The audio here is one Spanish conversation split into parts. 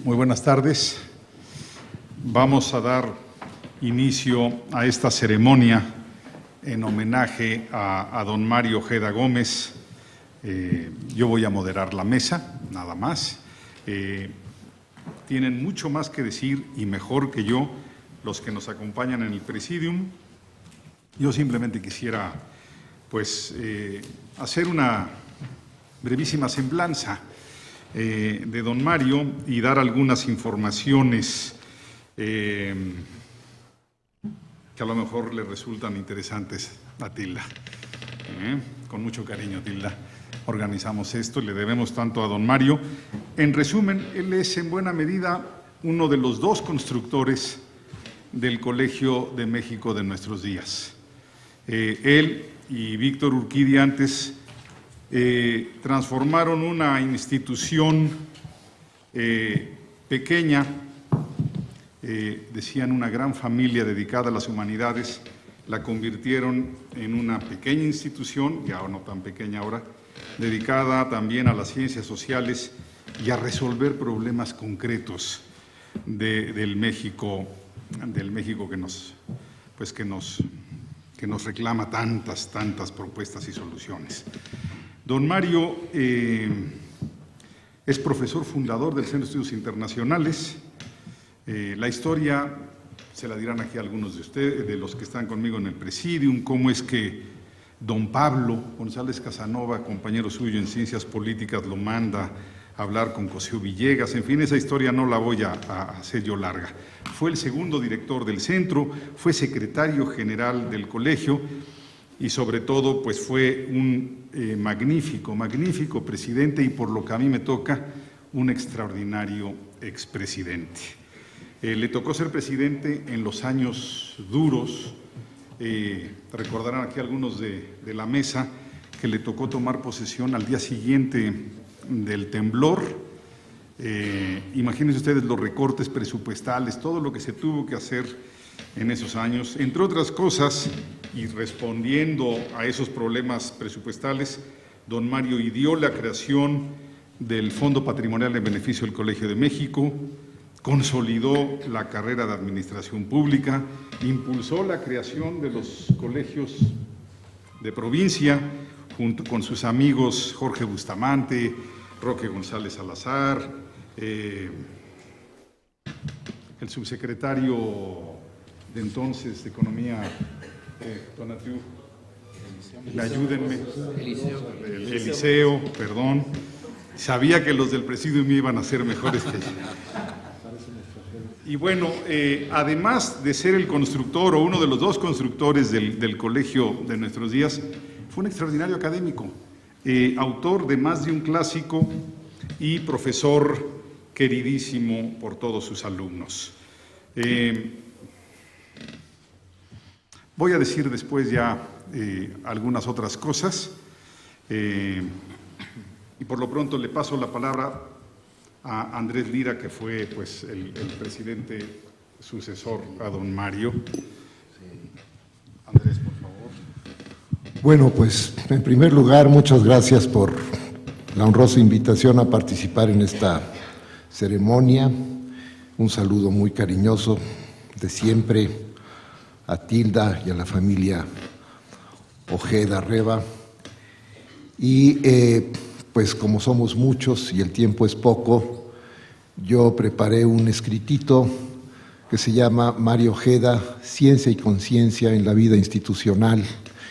Muy buenas tardes. Vamos a dar inicio a esta ceremonia en homenaje a don Mario Ojeda Gómez. Yo voy a moderar la mesa, nada más. Tienen mucho más que decir y mejor que yo los que nos acompañan en el Presidium. Yo simplemente quisiera, pues, hacer una brevísima semblanza de don Mario y dar algunas informaciones que a lo mejor le resultan interesantes a Tilda. Con mucho cariño, Tilda, organizamos esto y le debemos tanto a don Mario. En resumen, él es en buena medida uno de los dos constructores del Colegio de México de nuestros días. Él y Víctor Urquidi antes transformaron una institución pequeña, decían una gran familia dedicada a las humanidades, la convirtieron en una pequeña institución, ya no tan pequeña ahora, dedicada también a las ciencias sociales y a resolver problemas concretos del México que nos reclama tantas propuestas y soluciones. Don Mario es profesor fundador del Centro de Estudios Internacionales. La historia se la dirán aquí algunos de ustedes, de los que están conmigo en el Presidium, cómo es que don Pablo González Casanova, compañero suyo en Ciencias Políticas, lo manda a hablar con Cosío Villegas. En fin, esa historia no la voy a hacer yo larga. Fue el segundo director del centro, fue secretario general del colegio y sobre todo pues fue un magnífico presidente y por lo que a mí me toca, un extraordinario expresidente. Le tocó ser presidente en los años duros. Recordarán aquí algunos de la mesa que le tocó tomar posesión al día siguiente del temblor. Imagínense ustedes los recortes presupuestales, todo lo que se tuvo que hacer en esos años. Entre otras cosas, y respondiendo a esos problemas presupuestales, don Mario ideó la creación del Fondo Patrimonial en beneficio del Colegio de México, consolidó la carrera de Administración Pública, impulsó la creación de los colegios de provincia, junto con sus amigos Jorge Bustamante, Roque González Salazar, el subsecretario de entonces de Economía, Tonatiuh, ayúdenme, Eliseo, perdón. Sabía que los del Presidium iban a ser mejores que yo. Y bueno, además de ser el constructor o uno de los dos constructores del colegio de nuestros días, fue un extraordinario académico, autor de más de un clásico y profesor queridísimo por todos sus alumnos. Voy a decir después ya algunas otras cosas y por lo pronto le paso la palabra a Andrés Lira, que fue pues el presidente sucesor a don Mario. Andrés, por favor. Bueno, pues en primer lugar, muchas gracias por la honrosa invitación a participar en esta ceremonia. Un saludo muy cariñoso de siempre a Tilda y a la familia Ojeda Reba. Y pues como somos muchos y el tiempo es poco, yo preparé un escritito que se llama Mario Ojeda, Ciencia y Conciencia en la Vida Institucional.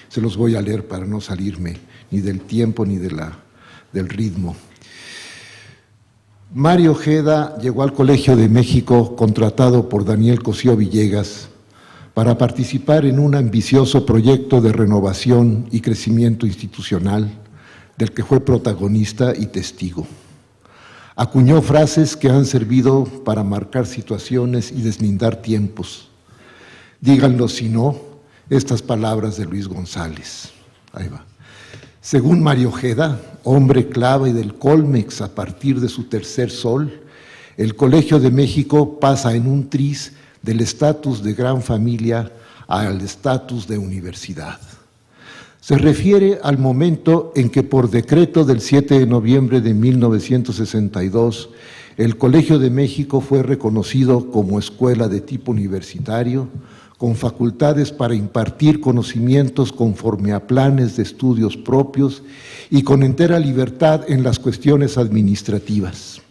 Se los voy a leer para no salirme ni del tiempo ni del ritmo. Mario Ojeda llegó al Colegio de México contratado por Daniel Cosío Villegas para participar en un ambicioso proyecto de renovación y crecimiento institucional del que fue protagonista y testigo. Acuñó frases que han servido para marcar situaciones y deslindar tiempos. Díganlo si no, estas palabras de Luis González. Ahí va. Según Mario Ojeda, hombre clave del Colmex a partir de su tercer sol, el Colegio de México pasa en un tris del estatus de gran familia al estatus de universidad. Se refiere al momento en que por decreto del 7 de noviembre de 1962, el Colegio de México fue reconocido como escuela de tipo universitario, con facultades para impartir conocimientos conforme a planes de estudios propios y con entera libertad en las cuestiones administrativas.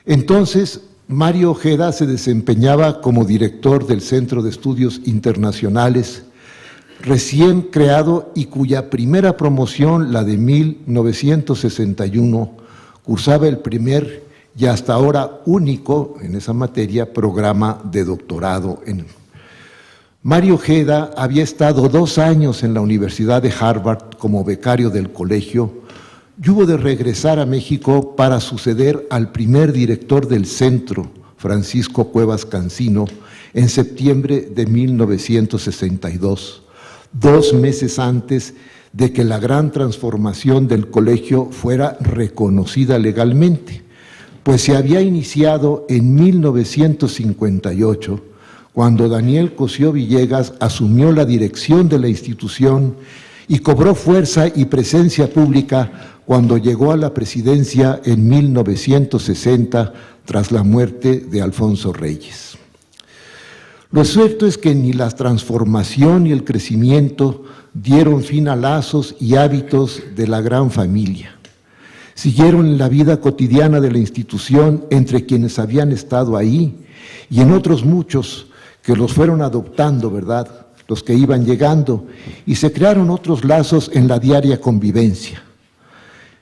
Entonces, Mario Ojeda se desempeñaba como director del Centro de Estudios Internacionales, recién creado y cuya primera promoción, la de 1961, cursaba el primer y hasta ahora único en esa materia programa de doctorado. Mario Ojeda había estado 2 años en la Universidad de Harvard como becario del colegio y hubo de regresar a México para suceder al primer director del centro, Francisco Cuevas Cancino, en septiembre de 1962, 2 meses antes de que la gran transformación del colegio fuera reconocida legalmente, pues se había iniciado en 1958, cuando Daniel Cosío Villegas asumió la dirección de la institución y cobró fuerza y presencia pública cuando llegó a la presidencia en 1960 tras la muerte de Alfonso Reyes. Lo cierto es que ni la transformación ni el crecimiento dieron fin a lazos y hábitos de la gran familia. Siguieron en la vida cotidiana de la institución entre quienes habían estado ahí y en otros muchos que los fueron adoptando, ¿verdad?, los que iban llegando, y se crearon otros lazos en la diaria convivencia.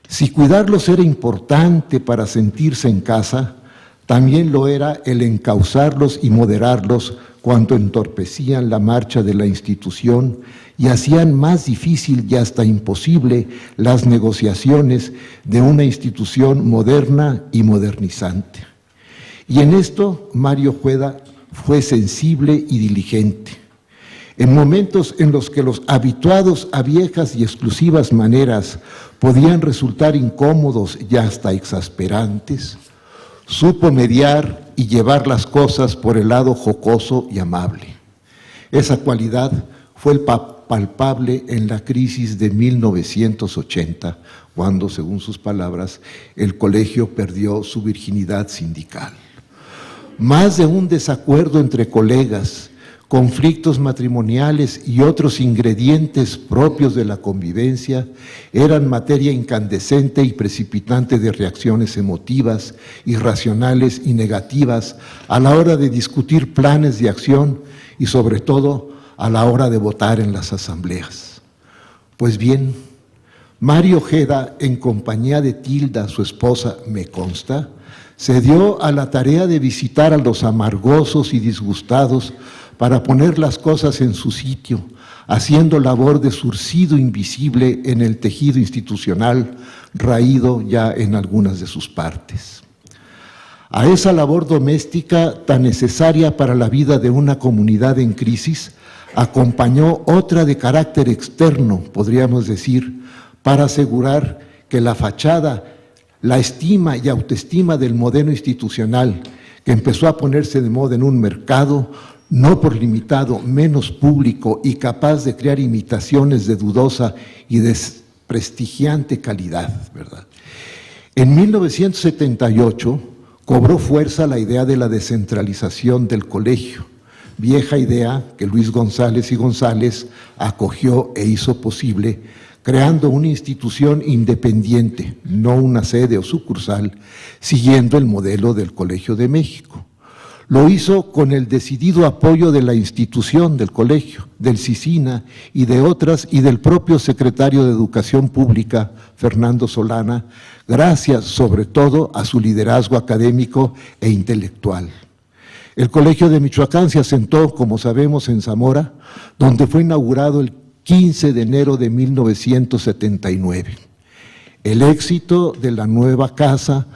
Si cuidarlos era importante para sentirse en casa, también lo era el encauzarlos y moderarlos cuando entorpecían la marcha de la institución y hacían más difícil y hasta imposible las negociaciones de una institución moderna y modernizante. Y en esto Mario Ojeda fue sensible y diligente. En momentos en los que los habituados a viejas y exclusivas maneras podían resultar incómodos y hasta exasperantes, supo mediar y llevar las cosas por el lado jocoso y amable. Esa cualidad fue palpable en la crisis de 1980, cuando, según sus palabras, el colegio perdió su virginidad sindical. Más de un desacuerdo entre colegas, conflictos matrimoniales y otros ingredientes propios de la convivencia eran materia incandescente y precipitante de reacciones emotivas, irracionales y negativas a la hora de discutir planes de acción y sobre todo a la hora de votar en las asambleas. Pues bien, Mario Ojeda, en compañía de Tilda, su esposa, me consta, se dio a la tarea de visitar a los amargosos y disgustados para poner las cosas en su sitio, haciendo labor de surcido invisible en el tejido institucional, raído ya en algunas de sus partes. A esa labor doméstica tan necesaria para la vida de una comunidad en crisis, acompañó otra de carácter externo, podríamos decir, para asegurar que la fachada, la estima y autoestima del modelo institucional, que empezó a ponerse de moda en un mercado, no por limitado, menos público y capaz de crear imitaciones de dudosa y desprestigiante calidad, ¿verdad? En 1978 cobró fuerza la idea de la descentralización del colegio, vieja idea que Luis González y González acogió e hizo posible, creando una institución independiente, no una sede o sucursal, siguiendo el modelo del Colegio de México. Lo hizo con el decidido apoyo de la institución del colegio, del CICINA y de otras, y del propio secretario de Educación Pública, Fernando Solana, gracias sobre todo a su liderazgo académico e intelectual. El Colegio de Michoacán se asentó, como sabemos, en Zamora, donde fue inaugurado el 15 de enero de 1979. El éxito de la nueva casa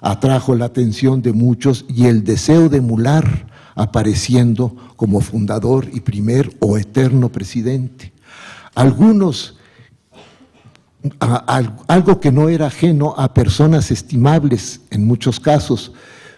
atrajo la atención de muchos y el deseo de emular, apareciendo como fundador y primer o eterno presidente. Algunos, algo que no era ajeno a personas estimables en muchos casos,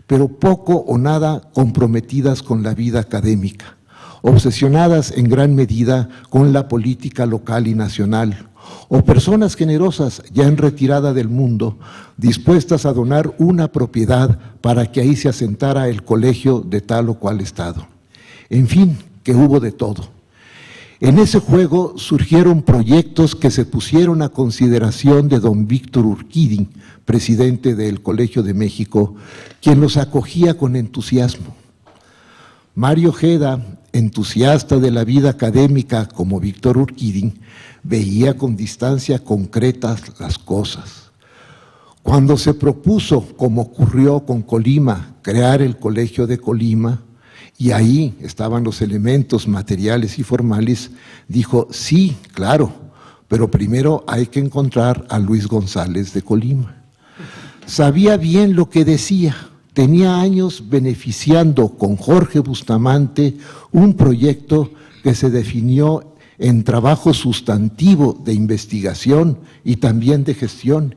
pero poco o nada comprometidas con la vida académica. obsesionadas en gran medida con la política local y nacional, o personas generosas ya en retirada del mundo, dispuestas a donar una propiedad para que ahí se asentara el colegio de tal o cual estado. En fin, que hubo de todo. En ese juego surgieron proyectos que se pusieron a consideración de don Víctor Urquidi, presidente del Colegio de México, quien los acogía con entusiasmo. Mario Ojeda, entusiasta de la vida académica como Víctor Urquidi, veía con distancia concretas las cosas. Cuando se propuso, como ocurrió con Colima, crear el Colegio de Colima, y ahí estaban los elementos materiales y formales, dijo, sí, claro, pero primero hay que encontrar a Luis González de Colima. Sabía bien lo que decía, tenía años beneficiando con Jorge Bustamante un proyecto que se definió en trabajo sustantivo de investigación y también de gestión,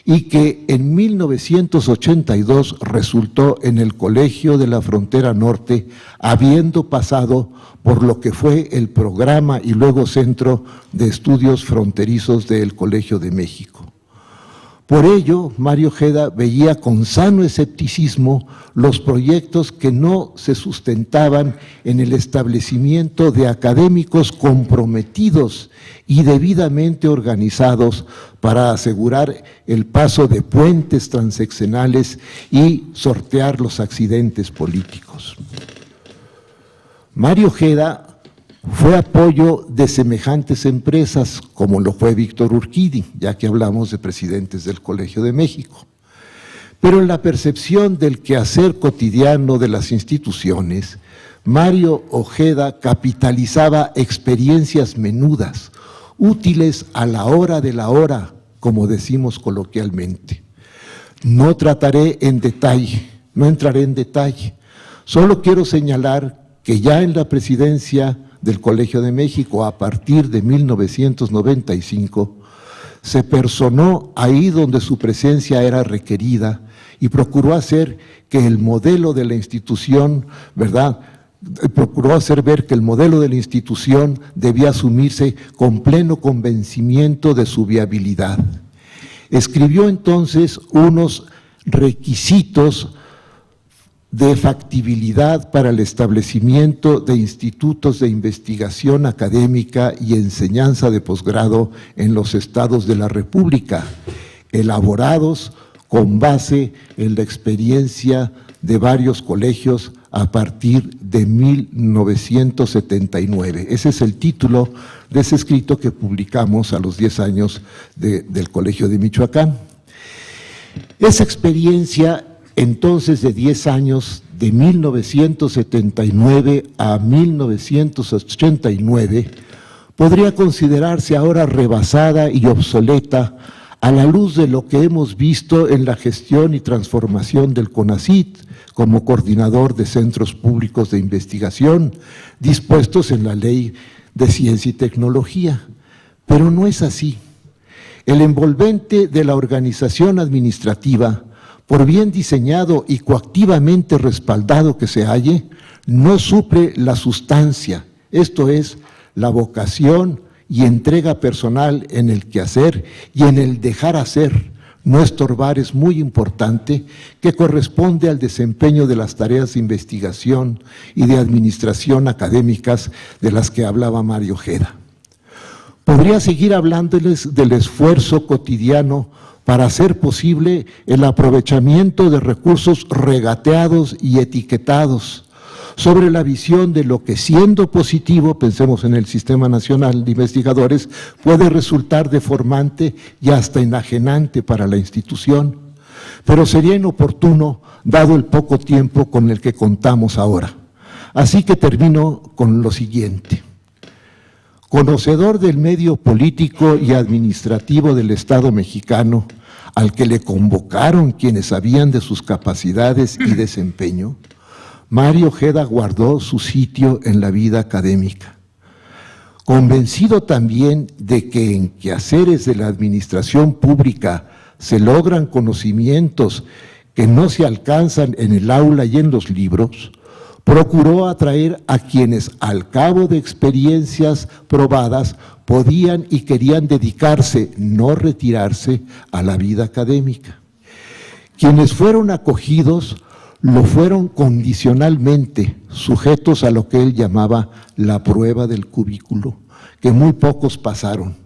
y que en 1982 resultó en el Colegio de la Frontera Norte, habiendo pasado por lo que fue el programa y luego Centro de Estudios Fronterizos del Colegio de México. Por ello, Mario Ojeda veía con sano escepticismo los proyectos que no se sustentaban en el establecimiento de académicos comprometidos y debidamente organizados para asegurar el paso de puentes transeccionales y sortear los accidentes políticos. Mario Ojeda fue apoyo de semejantes empresas, como lo fue Víctor Urquidi, ya que hablamos de presidentes del Colegio de México. Pero en la percepción del quehacer cotidiano de las instituciones, Mario Ojeda capitalizaba experiencias menudas, útiles a la hora de la hora, como decimos coloquialmente. No entraré en detalle, solo quiero señalar que ya en la presidencia del Colegio de México, a partir de 1995, se personó ahí donde su presencia era requerida y procuró hacer que el modelo de la institución, ¿verdad?, procuró hacer ver que el modelo de la institución debía asumirse con pleno convencimiento de su viabilidad. Escribió entonces unos requisitos de factibilidad para el establecimiento de institutos de investigación académica y enseñanza de posgrado en los estados de la República, elaborados con base en la experiencia de varios colegios a partir de 1979. Ese es el título de ese escrito que publicamos a los 10 años del Colegio de Michoacán. Esa experiencia entonces de 10 años, de 1979 a 1989, podría considerarse ahora rebasada y obsoleta a la luz de lo que hemos visto en la gestión y transformación del CONACYT como coordinador de centros públicos de investigación dispuestos en la Ley de Ciencia y Tecnología. Pero no es así. El envolvente de la organización administrativa, por bien diseñado y coactivamente respaldado que se halle, no suple la sustancia, esto es, la vocación y entrega personal en el quehacer y en el dejar hacer, no estorbar es muy importante, que corresponde al desempeño de las tareas de investigación y de administración académicas de las que hablaba Mario Ojeda. Podría seguir hablándoles del esfuerzo cotidiano para hacer posible el aprovechamiento de recursos regateados y etiquetados, sobre la visión de lo que, siendo positivo, pensemos en el Sistema Nacional de Investigadores, puede resultar deformante y hasta enajenante para la institución, pero sería inoportuno dado el poco tiempo con el que contamos ahora. Así que termino con lo siguiente. Conocedor del medio político y administrativo del Estado mexicano, al que le convocaron quienes sabían de sus capacidades y desempeño, Mario Ojeda guardó su sitio en la vida académica. Convencido también de que en quehaceres de la administración pública se logran conocimientos que no se alcanzan en el aula y en los libros, procuró atraer a quienes al cabo de experiencias probadas podían y querían dedicarse, no retirarse, a la vida académica. Quienes fueron acogidos lo fueron condicionalmente, sujetos a lo que él llamaba la prueba del cubículo, que muy pocos pasaron.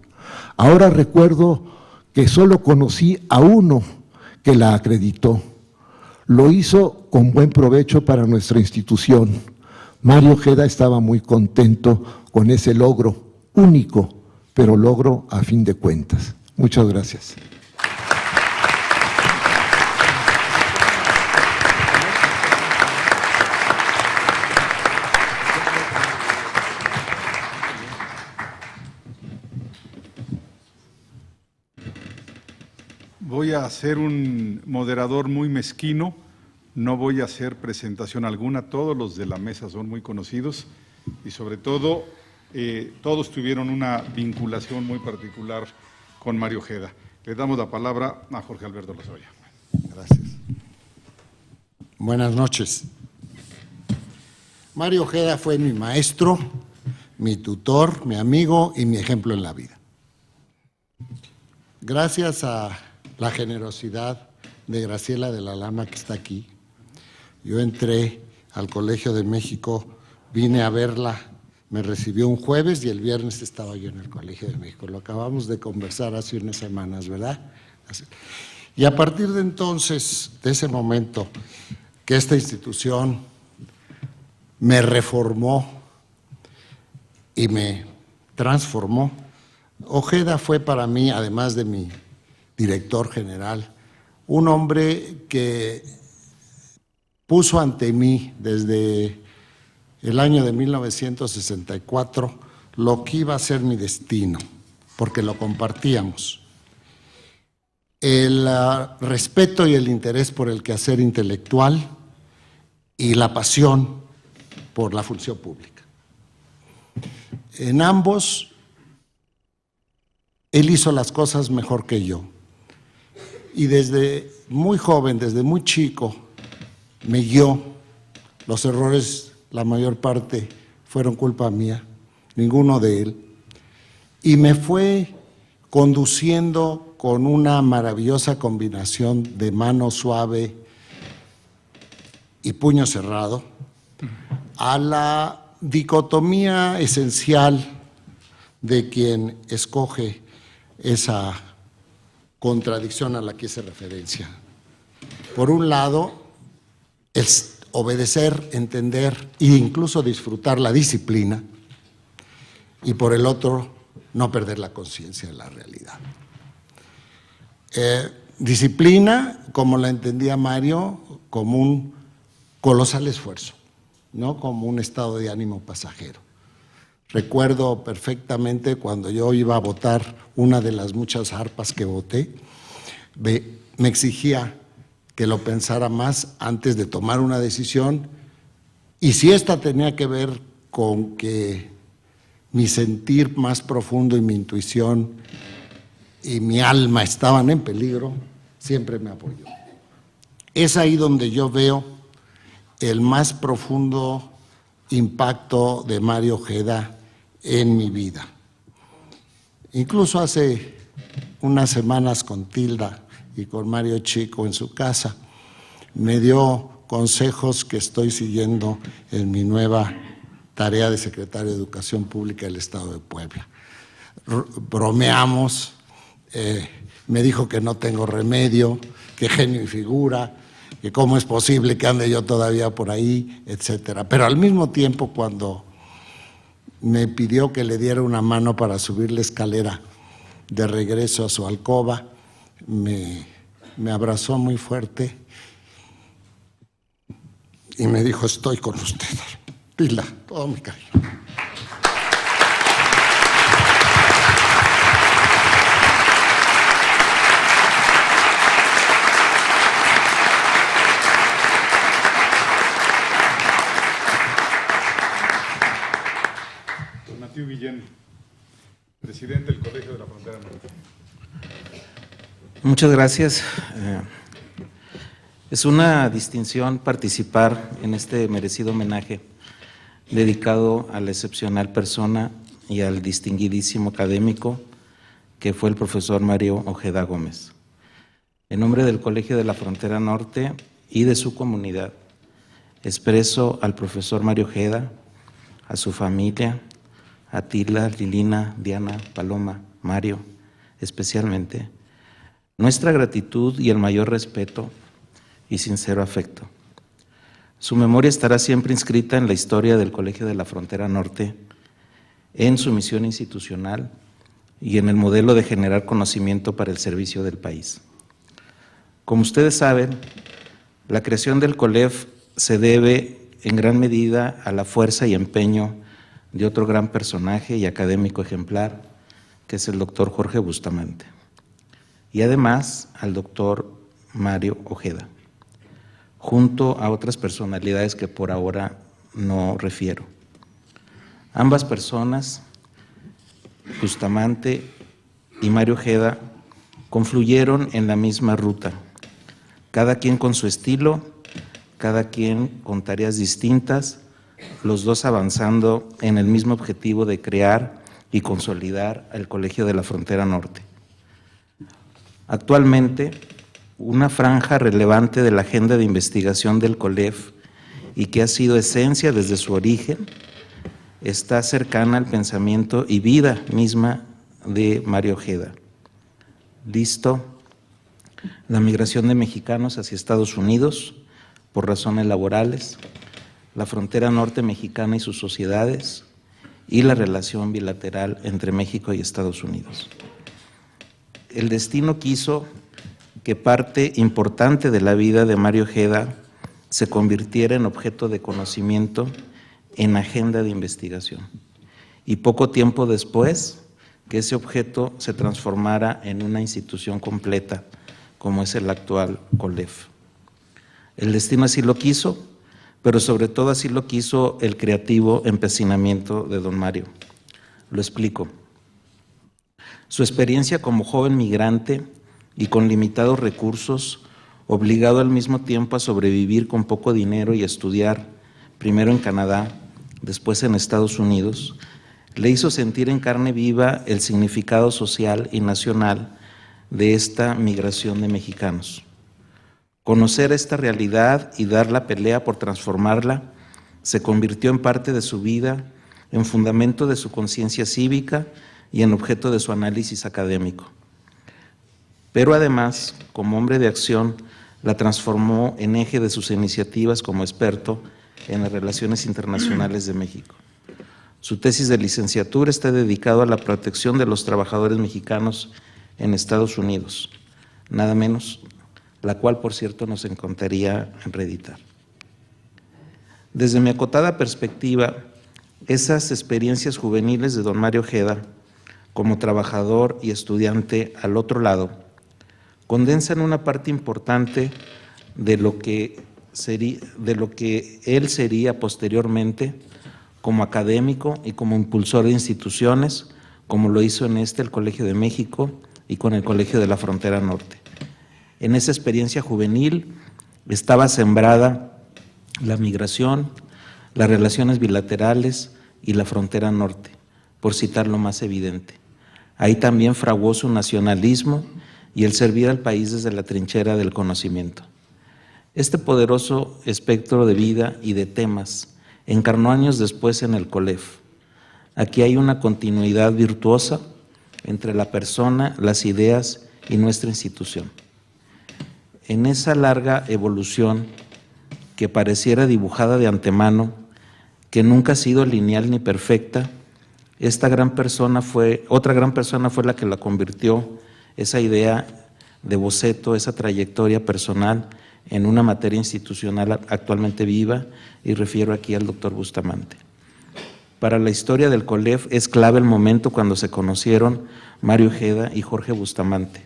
Ahora recuerdo que solo conocí a uno que la acreditó. Lo hizo con buen provecho para nuestra institución. Mario Ojeda estaba muy contento con ese logro, único, pero logro a fin de cuentas. Muchas gracias. Voy a ser un moderador muy mezquino, no voy a hacer presentación alguna, todos los de la mesa son muy conocidos y sobre todo todos tuvieron una vinculación muy particular con Mario Ojeda. Le damos la palabra a Jorge Alberto Lozoya. Gracias. Buenas noches. Mario Ojeda fue mi maestro, mi tutor, mi amigo y mi ejemplo en la vida. Gracias a la generosidad de Graciela de la Lama, que está aquí, yo entré al Colegio de México, vine a verla, me recibió un jueves y el viernes estaba yo en el Colegio de México. Lo acabamos de conversar hace unas semanas, ¿verdad? Y a partir de entonces, de ese momento, que esta institución me reformó y me transformó, Ojeda fue para mí, además de mi director general, un hombre que puso ante mí desde el año de 1964 lo que iba a ser mi destino, porque lo compartíamos. El respeto y el interés por el quehacer intelectual y la pasión por la función pública. En ambos, él hizo las cosas mejor que yo. Y desde muy joven, desde muy chico, me guió. Los errores, la mayor parte, fueron culpa mía, ninguno de él. Y me fue conduciendo con una maravillosa combinación de mano suave y puño cerrado a la dicotomía esencial de quien escoge esa contradicción a la que hice referencia. Por un lado, es obedecer, entender e incluso disfrutar la disciplina, y por el otro, no perder la conciencia de la realidad. Disciplina, como la entendía Mario, como un colosal esfuerzo, no como un estado de ánimo pasajero. Recuerdo perfectamente cuando yo iba a votar una de las muchas arpas que voté, me exigía que lo pensara más antes de tomar una decisión, y si esta tenía que ver con que mi sentir más profundo y mi intuición y mi alma estaban en peligro, siempre me apoyó. Es ahí donde yo veo el más profundo impacto de Mario Ojeda en mi vida. Incluso hace unas semanas con Tilda y con Mario Chico en su casa, me dio consejos que estoy siguiendo en mi nueva tarea de secretario de Educación Pública del Estado de Puebla. Bromeamos, me dijo que no tengo remedio, que genio y figura, que cómo es posible que ande yo todavía por ahí, etcétera. Pero al mismo tiempo, cuando me pidió que le diera una mano para subir la escalera de regreso a su alcoba, me abrazó muy fuerte y me dijo: estoy con usted, Pila, todo mi cariño. Matthew Guillén, presidente del Colegio de la Frontera Norte. Muchas gracias. Es una distinción participar en este merecido homenaje dedicado a la excepcional persona y al distinguidísimo académico que fue el profesor Mario Ojeda Gómez. En nombre del Colegio de la Frontera Norte y de su comunidad, expreso al profesor Mario Ojeda, a su familia, a Tila, Lilina, Diana, Paloma, Mario, especialmente, nuestra gratitud y el mayor respeto y sincero afecto. Su memoria estará siempre inscrita en la historia del Colegio de la Frontera Norte, en su misión institucional y en el modelo de generar conocimiento para el servicio del país. Como ustedes saben, la creación del COLEF se debe en gran medida a la fuerza y empeño de otro gran personaje y académico ejemplar, que es el doctor Jorge Bustamante, y además al doctor Mario Ojeda, junto a otras personalidades que por ahora no refiero. Ambas personas, Bustamante y Mario Ojeda, confluyeron en la misma ruta, cada quien con su estilo, cada quien con tareas distintas, los dos avanzando en el mismo objetivo de crear y consolidar el Colegio de la Frontera Norte. Actualmente, una franja relevante de la agenda de investigación del COLEF y que ha sido esencia desde su origen, está cercana al pensamiento y vida misma de Mario Ojeda. Listo, la migración de mexicanos hacia Estados Unidos por razones laborales, la frontera norte mexicana y sus sociedades y la relación bilateral entre México y Estados Unidos. El destino quiso que parte importante de la vida de Mario Ojeda se convirtiera en objeto de conocimiento en agenda de investigación, y poco tiempo después que ese objeto se transformara en una institución completa como es el actual COLEF. El destino así lo quiso, pero sobre todo así lo quiso el creativo empecinamiento de don Mario. Lo explico. Su experiencia como joven migrante y con limitados recursos, obligado al mismo tiempo a sobrevivir con poco dinero y a estudiar, primero en Canadá, después en Estados Unidos, le hizo sentir en carne viva el significado social y nacional de esta migración de mexicanos. Conocer esta realidad y dar la pelea por transformarla se convirtió en parte de su vida, en fundamento de su conciencia cívica y en objeto de su análisis académico. Pero además, como hombre de acción, la transformó en eje de sus iniciativas como experto en las relaciones internacionales de México. Su tesis de licenciatura está dedicada a la protección de los trabajadores mexicanos en Estados Unidos, nada menos, la cual, por cierto, nos encantaría reeditar. Desde mi acotada perspectiva, esas experiencias juveniles de don Mario Ojeda, como trabajador y estudiante al otro lado, condensan una parte importante de lo que él sería posteriormente como académico y como impulsor de instituciones, como lo hizo en el Colegio de México y con el Colegio de la Frontera Norte. En esa experiencia juvenil estaba sembrada la migración, las relaciones bilaterales y la frontera norte, por citar lo más evidente. Ahí también fraguó su nacionalismo y el servir al país desde la trinchera del conocimiento. Este poderoso espectro de vida y de temas encarnó años después en el COLEF. Aquí hay una continuidad virtuosa entre la persona, las ideas y nuestra institución. En esa larga evolución que pareciera dibujada de antemano, que nunca ha sido lineal ni perfecta, otra gran persona fue la que la convirtió, esa idea de boceto, esa trayectoria personal, en una materia institucional actualmente viva, y refiero aquí al doctor Bustamante. Para la historia del COLEF es clave el momento cuando se conocieron Mario Ojeda y Jorge Bustamante,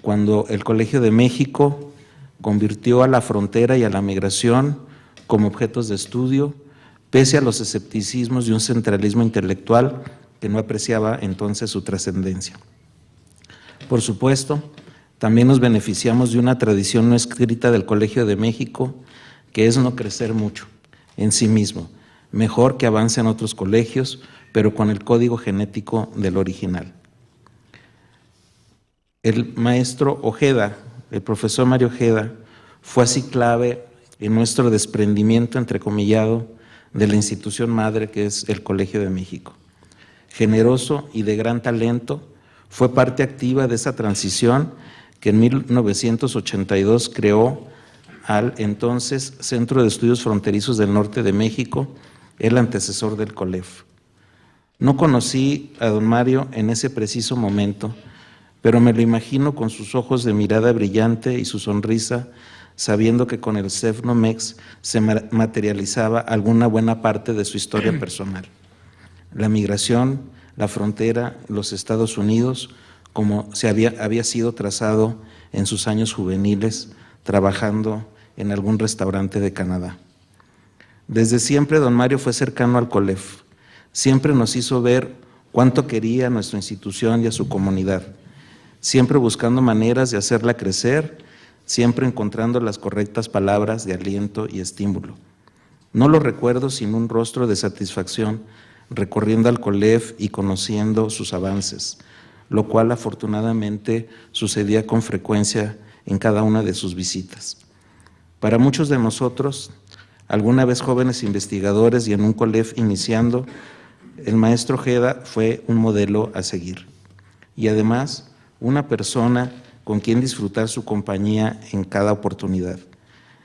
cuando el Colegio de México convirtió a la frontera y a la migración como objetos de estudio, pese a los escepticismos de un centralismo intelectual que no apreciaba entonces su trascendencia. Por supuesto, También nos beneficiamos de una tradición no escrita del Colegio de México, que es no crecer mucho en sí mismo, mejor que avance en otros colegios, pero con el código genético del original. El maestro Ojeda, el profesor Mario Ojeda, fue así clave en nuestro desprendimiento, entrecomillado, de la institución madre que es el Colegio de México. Generoso y de gran talento, fue parte activa de esa transición que en 1982 creó al entonces Centro de Estudios Fronterizos del Norte de México, el antecesor del COLEF. No conocí a don Mario en ese preciso momento, pero me lo imagino con sus ojos de mirada brillante y su sonrisa, sabiendo que con el CEFNOMEX se materializaba alguna buena parte de su historia personal. La migración, la frontera, los Estados Unidos, como había sido trazado en sus años juveniles, trabajando en algún restaurante de Canadá. Desde siempre don Mario fue cercano al COLEF, siempre nos hizo ver cuánto quería a nuestra institución y a su comunidad, siempre buscando maneras de hacerla crecer, siempre encontrando las correctas palabras de aliento y estímulo. No lo recuerdo sin un rostro de satisfacción recorriendo al COLEF y conociendo sus avances, lo cual afortunadamente sucedía con frecuencia en cada una de sus visitas. Para muchos de nosotros, alguna vez jóvenes investigadores y en un COLEF iniciando, el maestro Ojeda fue un modelo a seguir y además una persona con quien disfrutar su compañía en cada oportunidad.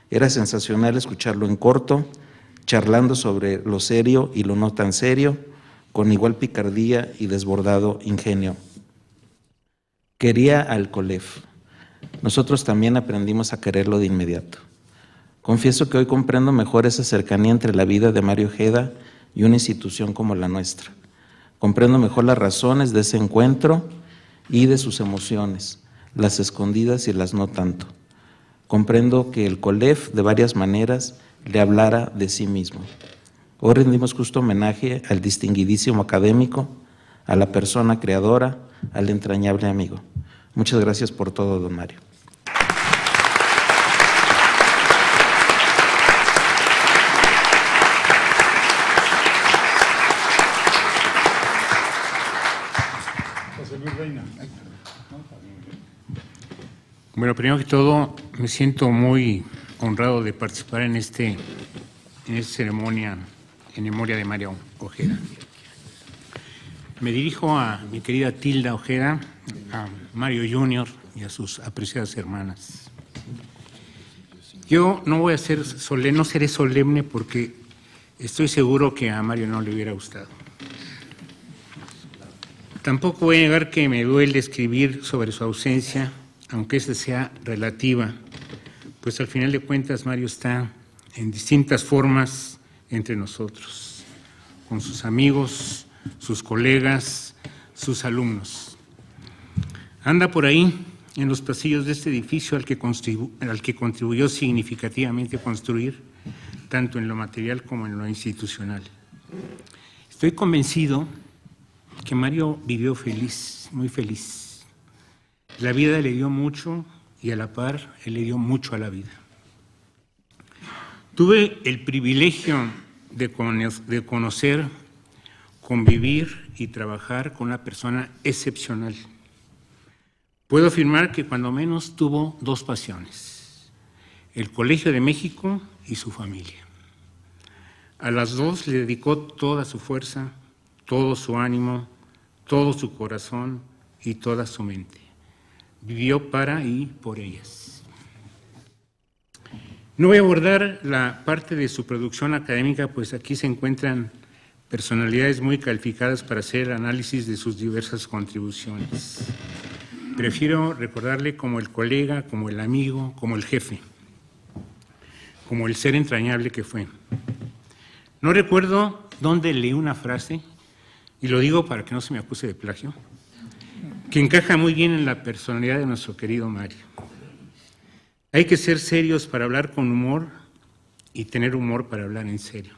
Era sensacional escucharlo en corto, charlando sobre lo serio y lo no tan serio, con igual picardía y desbordado ingenio. Quería al COLEF. Nosotros también aprendimos a quererlo de inmediato. Confieso que hoy comprendo mejor esa cercanía entre la vida de Mario Ojeda y una institución como la nuestra. Comprendo mejor las razones de ese encuentro y de sus emociones, las escondidas y las no tanto. Comprendo que el COLEF de varias maneras le hablara de sí mismo. Hoy rendimos justo homenaje al distinguidísimo académico, a la persona creadora, al entrañable amigo. Muchas gracias por todo, don Mario. José Luis Reina. Bueno, primero que todo, me siento muy honrado de participar en esta ceremonia en memoria de Mario Ojeda. Me dirijo a mi querida Tilda Ojeda, a Mario Jr. y a sus apreciadas hermanas. Yo no voy a ser solemne, no seré solemne porque estoy seguro que a Mario no le hubiera gustado. Tampoco voy a negar que me duele escribir sobre su ausencia, aunque esta sea relativa, pues al final de cuentas Mario está en distintas formas entre nosotros, con sus amigos, sus colegas, sus alumnos. Anda por ahí en los pasillos de este edificio al que contribuyó significativamente a construir, tanto en lo material como en lo institucional. Estoy convencido que Mario vivió feliz, muy feliz. La vida le dio mucho y a la par él le dio mucho a la vida. Tuve el privilegio de conocer, convivir y trabajar con una persona excepcional. Puedo afirmar que cuando menos tuvo dos pasiones, el Colegio de México y su familia. A las dos le dedicó toda su fuerza, todo su ánimo, todo su corazón y toda su mente. Vivió para y por ellas. No voy a abordar la parte de su producción académica, pues aquí se encuentran personalidades muy calificadas para hacer análisis de sus diversas contribuciones. Prefiero recordarle como el colega, como el amigo, como el jefe, como el ser entrañable que fue. No recuerdo dónde leí una frase, y lo digo para que no se me acuse de plagio, que encaja muy bien en la personalidad de nuestro querido Mario. Hay que ser serios para hablar con humor y tener humor para hablar en serio.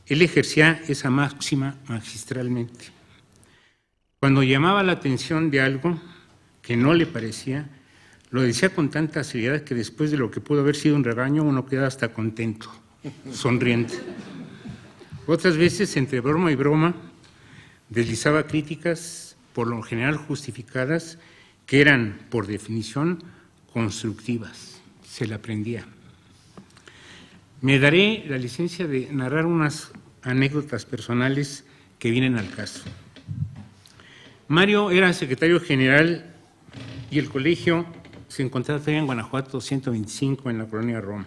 Él ejercía esa máxima magistralmente. Cuando llamaba la atención de algo, que no le parecía, lo decía con tanta seriedad que después de lo que pudo haber sido un regaño, uno queda hasta contento, sonriente. Otras veces, entre broma y broma, deslizaba críticas, por lo general justificadas, que eran, por definición, constructivas. Se la aprendía. Me daré la licencia de narrar unas anécdotas personales que vienen al caso. Mario era secretario general y el colegio se encontraba todavía en Guanajuato 125, en la colonia Roma.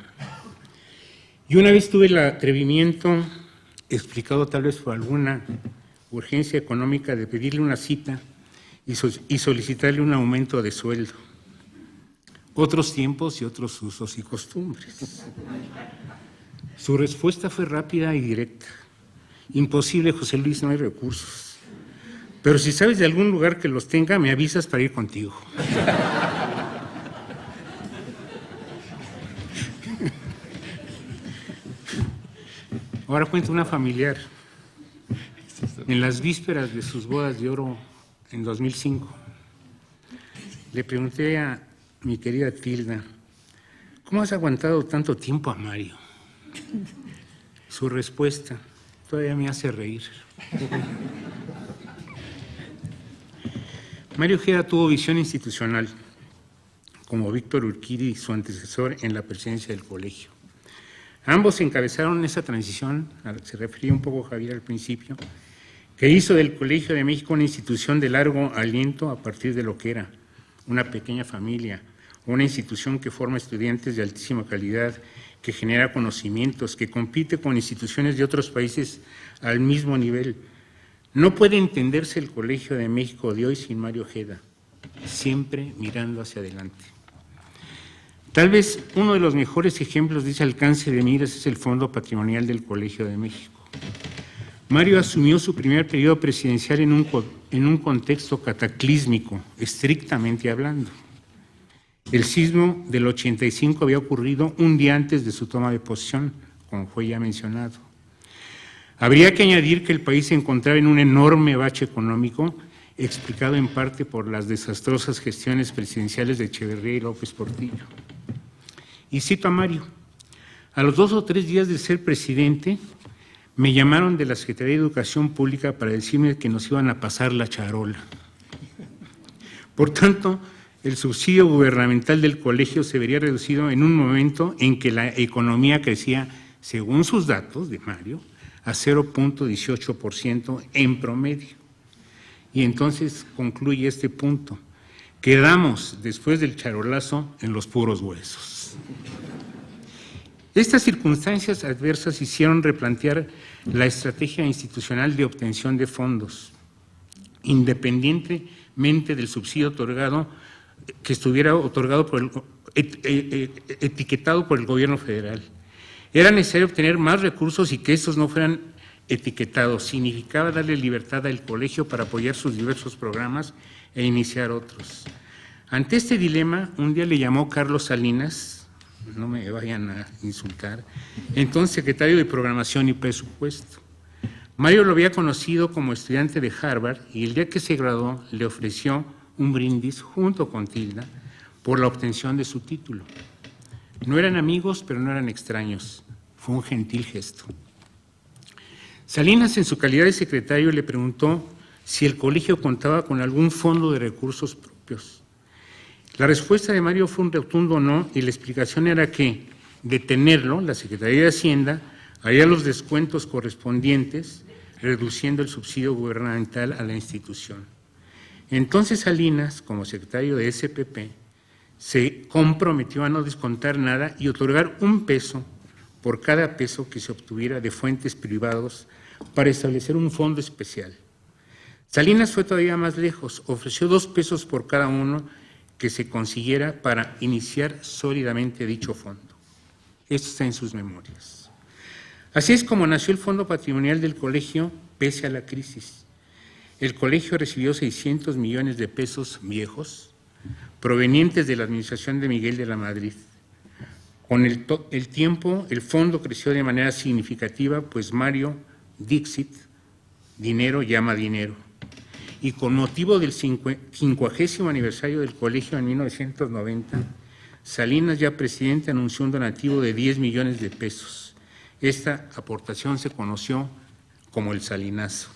Y una vez tuve el atrevimiento, explicado tal vez por alguna urgencia económica, de pedirle una cita y solicitarle un aumento de sueldo. Otros tiempos y otros usos y costumbres. Su respuesta fue rápida y directa. Imposible, José Luis, no hay recursos. Pero si sabes de algún lugar que los tenga, me avisas para ir contigo. Ahora cuento una familiar. En las vísperas de sus bodas de oro en 2005, le pregunté a mi querida Tilda, ¿cómo has aguantado tanto tiempo a Mario? Su respuesta todavía me hace reír. Mario Ojeda tuvo visión institucional, como Víctor Urquidi, su antecesor en la presidencia del colegio. Ambos encabezaron esa transición, a la que se refería un poco Javier al principio, que hizo del Colegio de México una institución de largo aliento a partir de lo que era una pequeña familia, una institución que forma estudiantes de altísima calidad, que genera conocimientos, que compite con instituciones de otros países al mismo nivel. No puede entenderse el Colegio de México de hoy sin Mario Ojeda, siempre mirando hacia adelante. Tal vez uno de los mejores ejemplos de ese alcance de miras es el Fondo Patrimonial del Colegio de México. Mario asumió su primer periodo presidencial en un contexto cataclísmico, estrictamente hablando. El sismo del 85 había ocurrido un día antes de su toma de posesión, como fue ya mencionado. Habría que añadir que el país se encontraba en un enorme bache económico, explicado en parte por las desastrosas gestiones presidenciales de Echeverría y López Portillo. Y cito a Mario: a los 2 o 3 días de ser presidente, me llamaron de la Secretaría de Educación Pública para decirme que nos iban a pasar la charola. Por tanto, el subsidio gubernamental del colegio se vería reducido en un momento en que la economía crecía, según sus datos de Mario, a 0.18% en promedio. Y entonces concluye este punto: quedamos, después del charolazo, en los puros huesos. Estas circunstancias adversas hicieron replantear la estrategia institucional de obtención de fondos, independientemente del subsidio otorgado, que estuviera otorgado etiquetado por el gobierno federal. Era necesario obtener más recursos y que estos no fueran etiquetados. Significaba darle libertad al colegio para apoyar sus diversos programas e iniciar otros. Ante este dilema, un día le llamó Carlos Salinas, no me vayan a insultar, entonces secretario de Programación y Presupuesto. Mario lo había conocido como estudiante de Harvard y el día que se graduó le ofreció un brindis junto con Tilda por la obtención de su título. No eran amigos, pero no eran extraños. Fue un gentil gesto. Salinas, en su calidad de secretario, le preguntó si el colegio contaba con algún fondo de recursos propios. La respuesta de Mario fue un rotundo no, y la explicación era que, de tenerlo, la Secretaría de Hacienda haría los descuentos correspondientes, reduciendo el subsidio gubernamental a la institución. Entonces Salinas, como secretario de SPP, se comprometió a no descontar nada y otorgar 1 peso por cada peso que se obtuviera de fuentes privadas para establecer un fondo especial. Salinas fue todavía más lejos, ofreció 2 pesos por cada uno que se consiguiera para iniciar sólidamente dicho fondo. Esto está en sus memorias. Así es como nació el Fondo Patrimonial del Colegio, pese a la crisis. El colegio recibió 600 millones de pesos viejos, provenientes de la administración de Miguel de la Madrid. Con el tiempo, el fondo creció de manera significativa, pues Mario Dixit, dinero llama dinero. y con motivo del 50º aniversario del colegio en 1990, Salinas, ya presidente, anunció un donativo de 10 millones de pesos. Esta aportación se conoció como el Salinazo.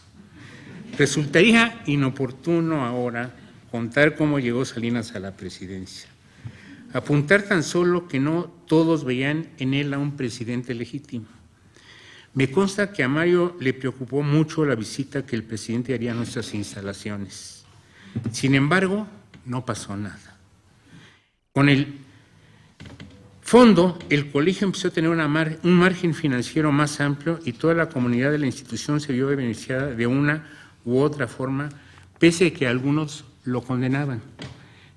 Resultaría inoportuno ahora contar cómo llegó Salinas a la presidencia. Apuntar tan solo que no todos veían en él a un presidente legítimo. Me consta que a Mario le preocupó mucho la visita que el presidente haría a nuestras instalaciones. Sin embargo, no pasó nada. Con el fondo, el colegio empezó a tener un margen financiero más amplio y toda la comunidad de la institución se vio beneficiada de una u otra forma, pese a que algunos lo condenaban.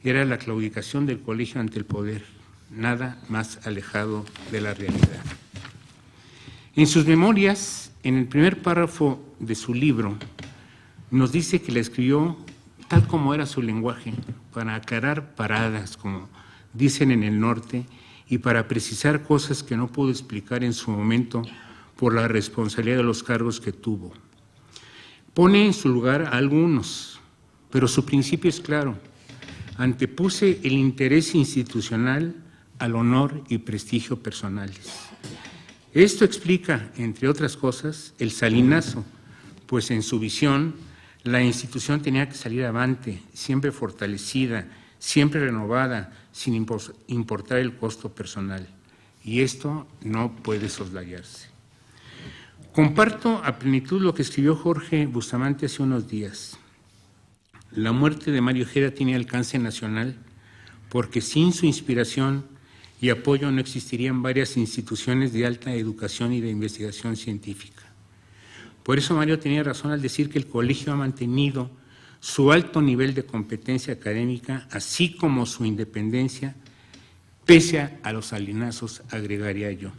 Era la claudicación del colegio ante el poder, nada más alejado de la realidad. En sus memorias, en el primer párrafo de su libro, nos dice que la escribió tal como era su lenguaje, para aclarar paradas, como dicen en el norte, y para precisar cosas que no pudo explicar en su momento por la responsabilidad de los cargos que tuvo. Pone en su lugar a algunos, pero su principio es claro: antepuse el interés institucional al honor y prestigio personales. Esto explica, entre otras cosas, el salinazo, pues en su visión la institución tenía que salir avante, siempre fortalecida, siempre renovada, sin importar el costo personal. Y esto no puede soslayarse. Comparto a plenitud lo que escribió Jorge Bustamante hace unos días. La muerte de Mario Ojeda tiene alcance nacional porque sin su inspiración y apoyo no existirían varias instituciones de alta educación y de investigación científica. Por eso Mario tenía razón al decir que el colegio ha mantenido su alto nivel de competencia académica, así como su independencia, pese a los salinazos, agregaría yo.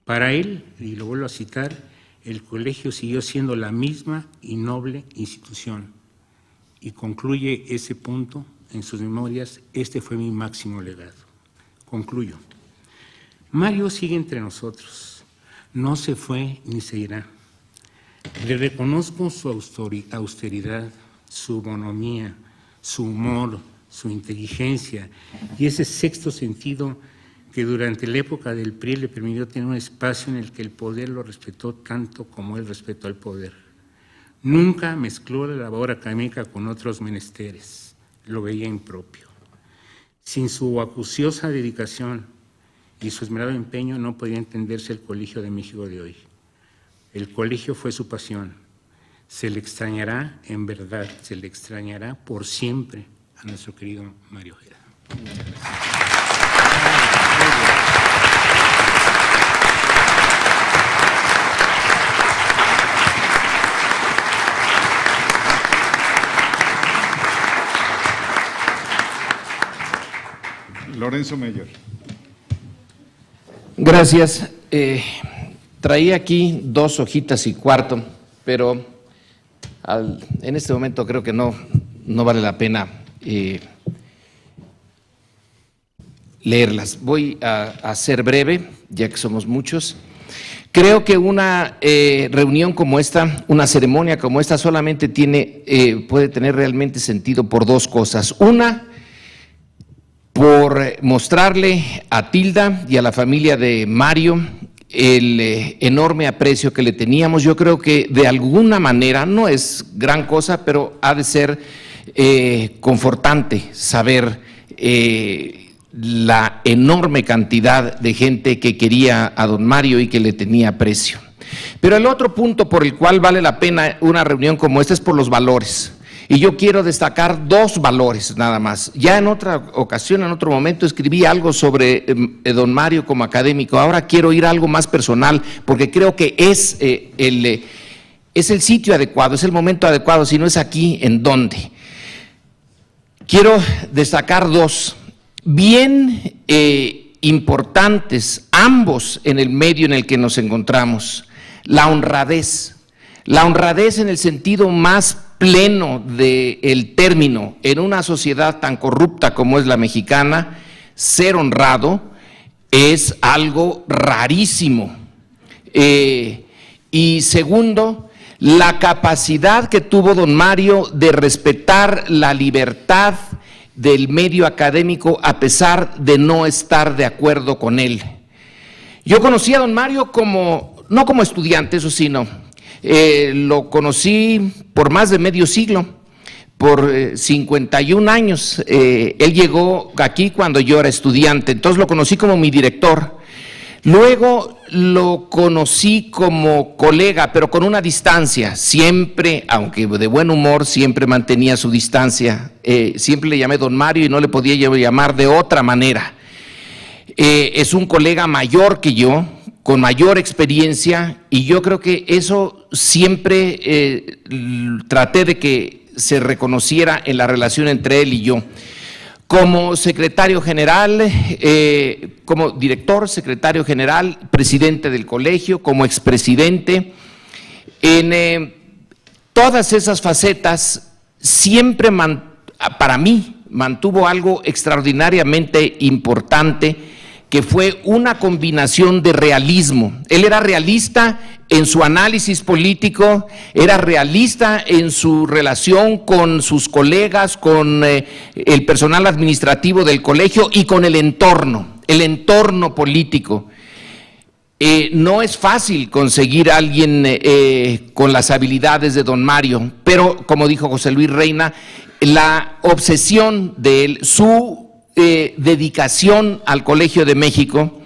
Para él, y lo vuelvo a citar, el colegio siguió siendo la misma y noble institución. Y concluye ese punto en sus memorias: este fue mi máximo legado. Concluyo. Mario sigue entre nosotros, no se fue ni se irá. Le reconozco su austeridad, su bonomía, su humor, su inteligencia y ese sexto sentido que durante la época del PRI le permitió tener un espacio en el que el poder lo respetó tanto como él respetó al poder. Nunca mezcló la labor académica con otros menesteres, lo veía impropio. Sin su acuciosa dedicación y su esmerado empeño no podía entenderse el Colegio de México de hoy. El colegio fue su pasión. Se le extrañará, en verdad, se le extrañará por siempre a nuestro querido Mario Ojeda. Muchas gracias. Lorenzo Meyer. Gracias. Traía aquí 2 hojitas y cuarto, pero en este momento creo que no vale la pena leerlas. Voy a ser breve, ya que somos muchos. Creo que una reunión como esta, una ceremonia como esta, solamente puede tener realmente sentido por 2 cosas. Una, por mostrarle a Tilda y a la familia de Mario el enorme aprecio que le teníamos. Yo creo que de alguna manera, no es gran cosa, pero ha de ser confortante saber la enorme cantidad de gente que quería a don Mario y que le tenía aprecio. Pero el otro punto por el cual vale la pena una reunión como esta es por los valores. Y yo quiero destacar 2 valores nada más. Ya en otra ocasión, en otro momento, escribí algo sobre don Mario como académico. Ahora quiero ir a algo más personal, porque creo que es el sitio adecuado, es el momento adecuado. Si no es aquí, ¿en dónde? Quiero destacar 2 bien importantes, ambos en el medio en el que nos encontramos. La honradez en el sentido más pleno del término. En una sociedad tan corrupta como es la mexicana, ser honrado es algo rarísimo. Y segundo, la capacidad que tuvo don Mario de respetar la libertad del medio académico a pesar de no estar de acuerdo con él. Yo conocí a don Mario no como estudiante, eso sí, no. Lo conocí por más de medio siglo, por 51 años. Él llegó aquí cuando yo era estudiante, entonces lo conocí como mi director. Luego lo conocí como colega, pero con una distancia, siempre, aunque de buen humor, siempre mantenía su distancia. Siempre le llamé don Mario y no le podía llamar de otra manera. Es un colega mayor que yo, con mayor experiencia, y yo creo que eso siempre traté de que se reconociera en la relación entre él y yo. Como secretario general, como director, secretario general, presidente del colegio, como expresidente, en todas esas facetas siempre para mí mantuvo algo extraordinariamente importante, que fue una combinación de realismo. Él era realista en su análisis político, era realista en su relación con sus colegas, con el personal administrativo del colegio y con el entorno político. No es fácil conseguir a alguien con las habilidades de don Mario, pero como dijo José Luis Reina, la obsesión de él, su dedicación al Colegio de México,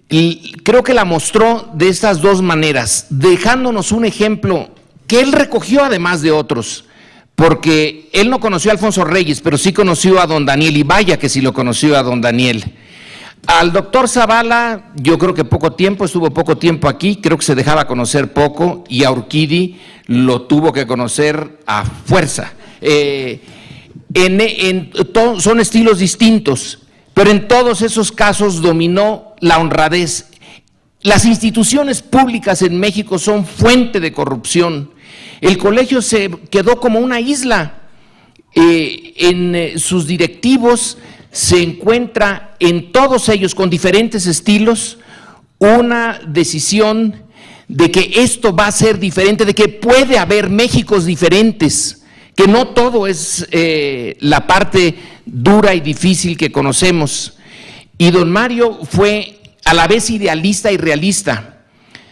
y creo que la mostró de estas dos maneras, dejándonos un ejemplo que él recogió además de otros, porque él no conoció a Alfonso Reyes, pero sí conoció a don Daniel, y vaya que sí lo conoció a don Daniel. Al doctor Zavala, yo creo que estuvo poco tiempo aquí, creo que se dejaba conocer poco, y a Urquidi lo tuvo que conocer a fuerza. Son estilos distintos, pero en todos esos casos dominó la honradez. Las instituciones públicas en México son fuente de corrupción. El colegio se quedó como una isla. En sus directivos se encuentra en todos ellos, con diferentes estilos, una decisión de que esto va a ser diferente, de que puede haber Méxicos diferentes, que no todo es la parte dura y difícil que conocemos. Y don Mario fue a la vez idealista y realista,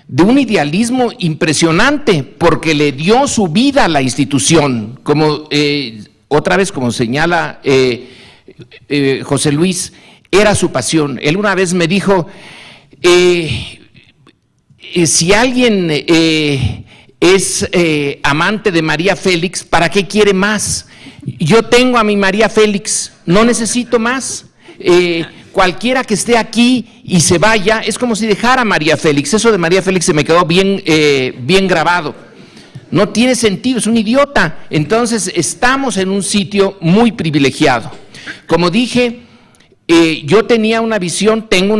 de un idealismo impresionante, porque le dio su vida a la institución, como otra vez, como señala José Luis, era su pasión. Él una vez me dijo, si alguien es amante de María Félix, ¿para qué quiere más? Yo tengo a mi María Félix, no necesito más. Cualquiera que esté aquí y se vaya, es como si dejara a María Félix. Eso de María Félix se me quedó bien grabado. No tiene sentido, es un idiota. Entonces estamos en un sitio muy privilegiado. Como dije, yo tengo una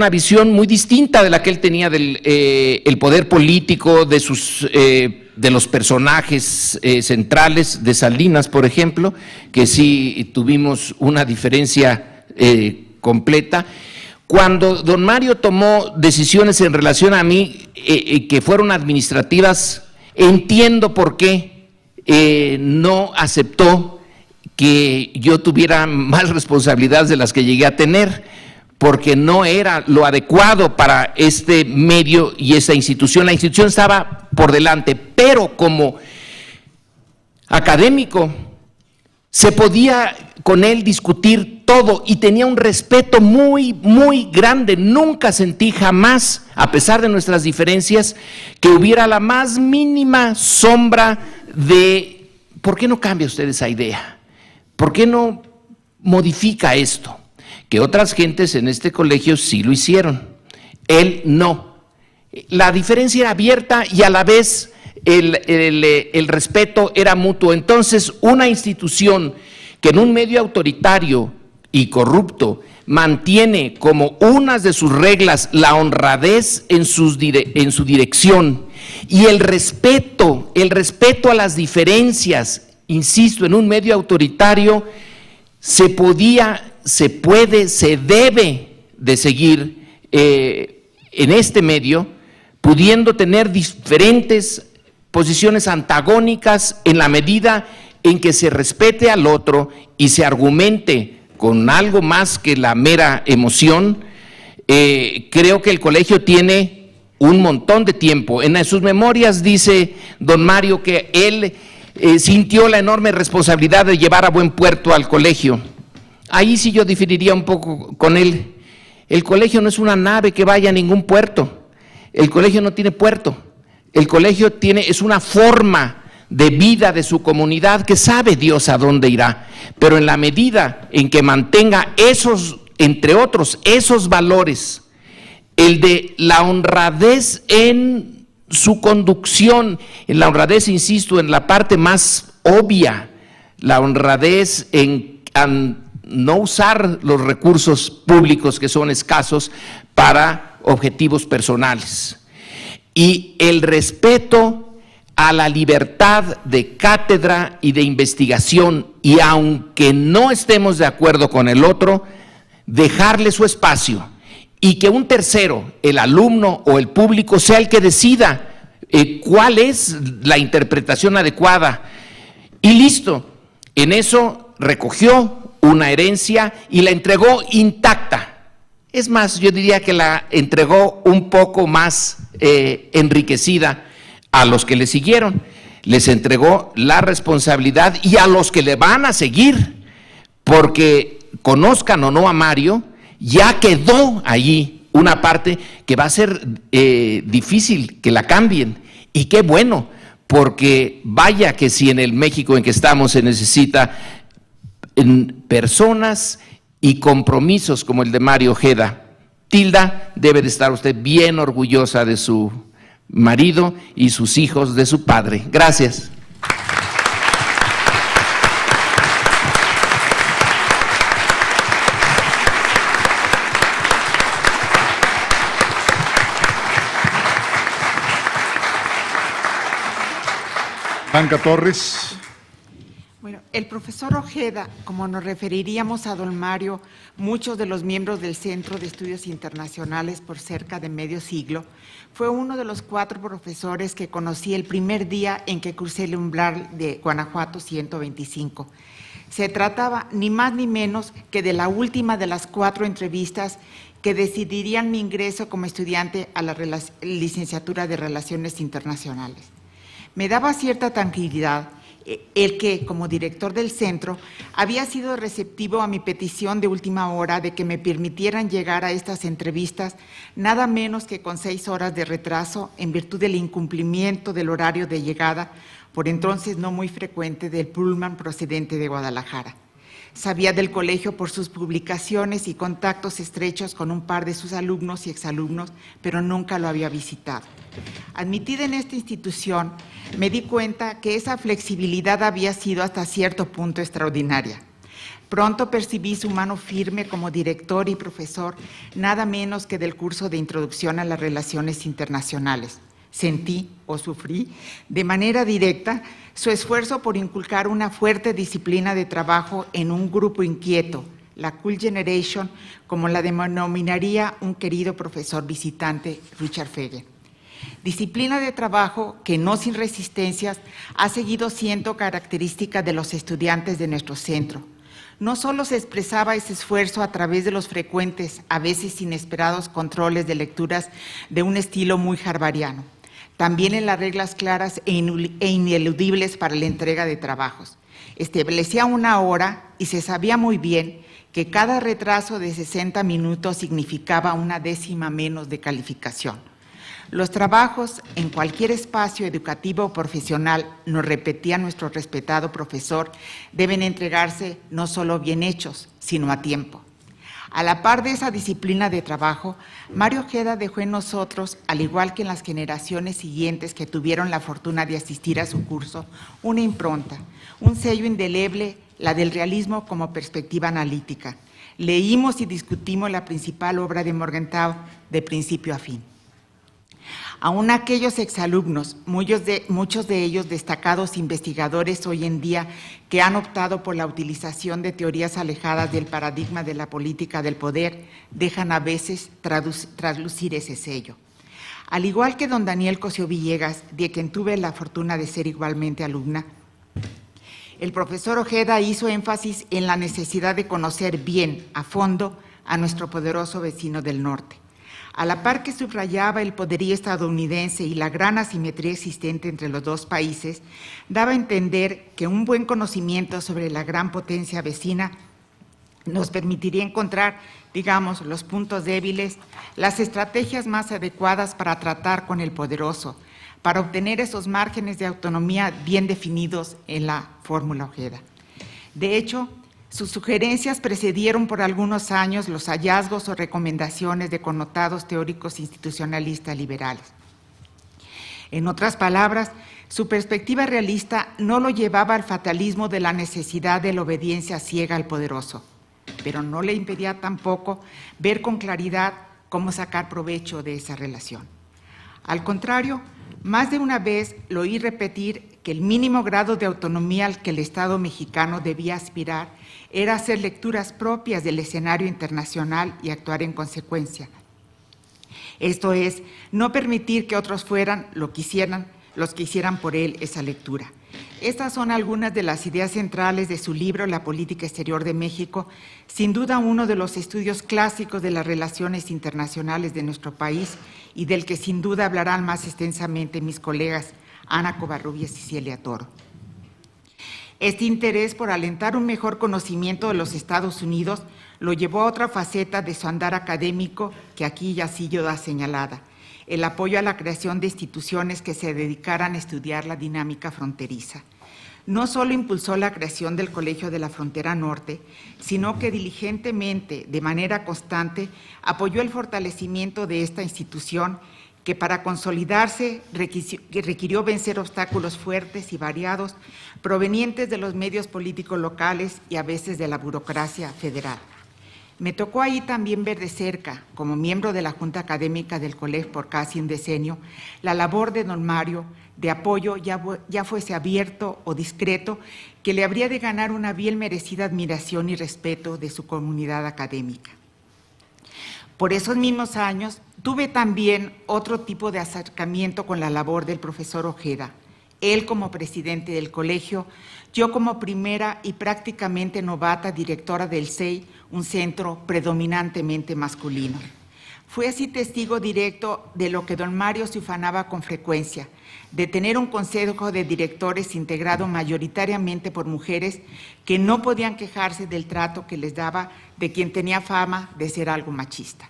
visión muy distinta de la que él tenía del el poder político, de los personajes centrales, de Salinas, por ejemplo, que sí tuvimos una diferencia completa. Cuando don Mario tomó decisiones en relación a mí que fueron administrativas, entiendo por qué no aceptó que yo tuviera más responsabilidades de las que llegué a tener, porque no era lo adecuado para este medio y esta institución. La institución estaba por delante, pero como académico se podía con él discutir todo y tenía un respeto muy, muy grande. Nunca sentí jamás, a pesar de nuestras diferencias, que hubiera la más mínima sombra de ¿por qué no cambia usted esa idea? ¿Por qué no modifica esto? Que otras gentes en este colegio sí lo hicieron, él no. La diferencia era abierta y a la vez el respeto era mutuo. Entonces, una institución que en un medio autoritario y corrupto mantiene como unas de sus reglas la honradez en su dirección y el respeto a las diferencias, insisto, en un medio autoritario se debe de seguir en este medio, pudiendo tener diferentes posiciones antagónicas en la medida en que se respete al otro y se argumente con algo más que la mera emoción. Creo que el colegio tiene un montón de tiempo. En sus memorias dice don Mario que él sintió la enorme responsabilidad de llevar a buen puerto al colegio. Ahí sí yo diferiría un poco con él. El colegio no es una nave que vaya a ningún puerto. El colegio no tiene puerto. El colegio es una forma de vida de su comunidad que sabe Dios a dónde irá. Pero en la medida en que mantenga esos, entre otros, esos valores, el de la honradez en su conducción, en la honradez, insisto, en la parte más obvia, la honradez en no usar los recursos públicos que son escasos para objetivos personales. Y el respeto a la libertad de cátedra y de investigación, y aunque no estemos de acuerdo con el otro, dejarle su espacio y que un tercero, el alumno o el público, sea el que decida cuál es la interpretación adecuada. Y listo, en eso recogió una herencia y la entregó intacta. Es más, yo diría que la entregó un poco más enriquecida a los que le siguieron. Les entregó la responsabilidad, y a los que le van a seguir, porque conozcan o no a Mario, ya quedó allí una parte que va a ser difícil que la cambien. Y qué bueno, porque vaya que si en el México en que estamos se necesita personas y compromisos como el de Mario Ojeda. Tilda, debe de estar usted bien orgullosa de su marido y sus hijos, de su padre. Gracias. Blanca Torres. Bueno, el profesor Ojeda, como nos referiríamos a don Mario, muchos de los miembros del Centro de Estudios Internacionales por cerca de medio siglo, fue uno de los 4 profesores que conocí el primer día en que crucé el umbral de Guanajuato 125. Se trataba ni más ni menos que de la última de las 4 entrevistas que decidirían mi ingreso como estudiante a la licenciatura de Relaciones Internacionales. Me daba cierta tranquilidad el que, como director del centro, había sido receptivo a mi petición de última hora de que me permitieran llegar a estas entrevistas nada menos que con 6 horas de retraso en virtud del incumplimiento del horario de llegada, por entonces no muy frecuente, del Pullman procedente de Guadalajara. Sabía del colegio por sus publicaciones y contactos estrechos con un par de sus alumnos y exalumnos, pero nunca lo había visitado. Admitida en esta institución, me di cuenta que esa flexibilidad había sido hasta cierto punto extraordinaria. Pronto percibí su mano firme como director y profesor, nada menos que del curso de Introducción a las Relaciones Internacionales. Sentí o sufrí de manera directa su esfuerzo por inculcar una fuerte disciplina de trabajo en un grupo inquieto, la Cool Generation, como la denominaría un querido profesor visitante, Richard Fegen. Disciplina de trabajo que, no sin resistencias, ha seguido siendo característica de los estudiantes de nuestro centro. No solo se expresaba ese esfuerzo a través de los frecuentes, a veces inesperados controles de lecturas de un estilo muy harvariano, también en las reglas claras e ineludibles para la entrega de trabajos. Establecía una hora y se sabía muy bien que cada retraso de 60 minutos significaba una décima menos de calificación. Los trabajos en cualquier espacio educativo o profesional, nos repetía nuestro respetado profesor, deben entregarse no solo bien hechos, sino a tiempo. A la par de esa disciplina de trabajo, Mario Ojeda dejó en nosotros, al igual que en las generaciones siguientes que tuvieron la fortuna de asistir a su curso, una impronta, un sello indeleble, la del realismo como perspectiva analítica. Leímos y discutimos la principal obra de Morgenthau de principio a fin. Aún aquellos exalumnos, muchos de ellos destacados investigadores hoy en día que han optado por la utilización de teorías alejadas del paradigma de la política del poder, dejan a veces traslucir ese sello. Al igual que don Daniel Cosío Villegas, de quien tuve la fortuna de ser igualmente alumna, el profesor Ojeda hizo énfasis en la necesidad de conocer bien, a fondo, a nuestro poderoso vecino del norte. A la par que subrayaba el poderío estadounidense y la gran asimetría existente entre los dos países, daba a entender que un buen conocimiento sobre la gran potencia vecina nos permitiría encontrar, digamos, los puntos débiles, las estrategias más adecuadas para tratar con el poderoso, para obtener esos márgenes de autonomía bien definidos en la fórmula Ojeda. De hecho, sus sugerencias precedieron por algunos años los hallazgos o recomendaciones de connotados teóricos institucionalistas liberales. En otras palabras, su perspectiva realista no lo llevaba al fatalismo de la necesidad de la obediencia ciega al poderoso, pero no le impedía tampoco ver con claridad cómo sacar provecho de esa relación. Al contrario, más de una vez lo oí repetir que el mínimo grado de autonomía al que el Estado mexicano debía aspirar era hacer lecturas propias del escenario internacional y actuar en consecuencia. Esto es, no permitir que otros fueran los que hicieran por él esa lectura. Estas son algunas de las ideas centrales de su libro La política exterior de México, sin duda uno de los estudios clásicos de las relaciones internacionales de nuestro país y del que sin duda hablarán más extensamente mis colegas Ana Covarrubias y Celia Toro. Este interés por alentar un mejor conocimiento de los Estados Unidos lo llevó a otra faceta de su andar académico que aquí ya sí da señalada, el apoyo a la creación de instituciones que se dedicaran a estudiar la dinámica fronteriza. No solo impulsó la creación del Colegio de la Frontera Norte, sino que diligentemente, de manera constante, apoyó el fortalecimiento de esta institución que para consolidarse requirió vencer obstáculos fuertes y variados provenientes de los medios políticos locales y a veces de la burocracia federal. Me tocó ahí también ver de cerca, como miembro de la Junta Académica del COLEF por casi un decenio, la labor de don Mario de apoyo, ya fuese abierto o discreto, que le habría de ganar una bien merecida admiración y respeto de su comunidad académica. Por esos mismos años, tuve también otro tipo de acercamiento con la labor del profesor Ojeda, él como presidente del colegio, yo como primera y prácticamente novata directora del CEI, un centro predominantemente masculino. Fui así testigo directo de lo que don Mario se ufanaba con frecuencia, de tener un consejo de directores integrado mayoritariamente por mujeres que no podían quejarse del trato que les daba de quien tenía fama de ser algo machista.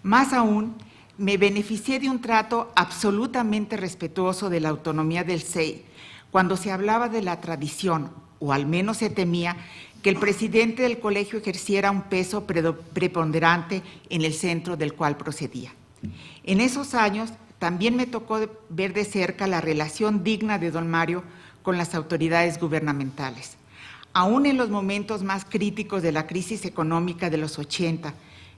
Más aún, me beneficié de un trato absolutamente respetuoso de la autonomía del CEI, cuando se hablaba de la tradición, o al menos se temía, que el presidente del colegio ejerciera un peso preponderante en el centro del cual procedía. En esos años también me tocó ver de cerca la relación digna de don Mario con las autoridades gubernamentales. Aún en los momentos más críticos de la crisis económica de los 80,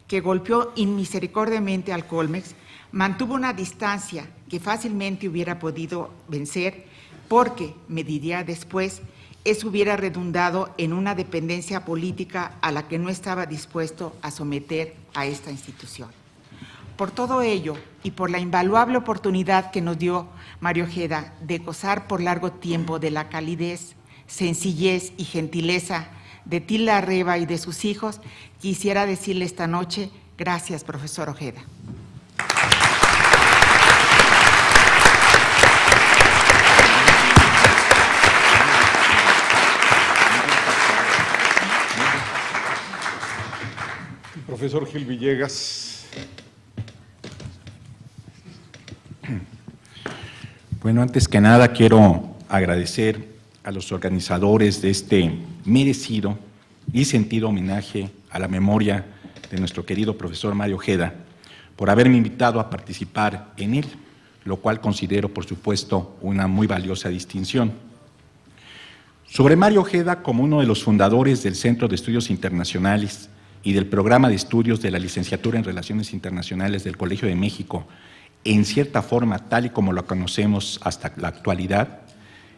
que golpeó inmisericordiamente al Colmex, mantuvo una distancia que fácilmente hubiera podido vencer porque, me diría después, eso hubiera redundado en una dependencia política a la que no estaba dispuesto a someter a esta institución. Por todo ello y por la invaluable oportunidad que nos dio Mario Ojeda de gozar por largo tiempo de la calidez, sencillez y gentileza de Tilda Arreba y de sus hijos, quisiera decirle esta noche, gracias, profesor Ojeda. Profesor Gil Villegas. Bueno, antes que nada quiero agradecer a los organizadores de este merecido y sentido homenaje a la memoria de nuestro querido profesor Mario Ojeda por haberme invitado a participar en él, lo cual considero, por supuesto, una muy valiosa distinción. Sobre Mario Ojeda, como uno de los fundadores del Centro de Estudios Internacionales y del Programa de Estudios de la Licenciatura en Relaciones Internacionales del Colegio de México, en cierta forma, tal y como lo conocemos hasta la actualidad,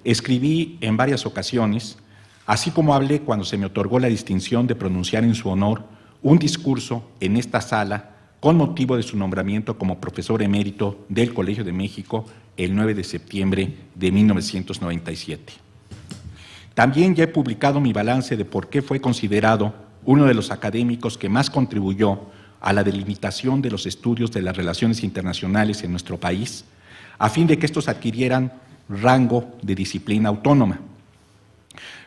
escribí en varias ocasiones, así como hablé cuando se me otorgó la distinción de pronunciar en su honor un discurso en esta sala con motivo de su nombramiento como profesor emérito del Colegio de México el 9 de septiembre de 1997. También ya he publicado mi balance de por qué fue considerado uno de los académicos que más contribuyó a la delimitación de los estudios de las relaciones internacionales en nuestro país, a fin de que estos adquirieran rango de disciplina autónoma.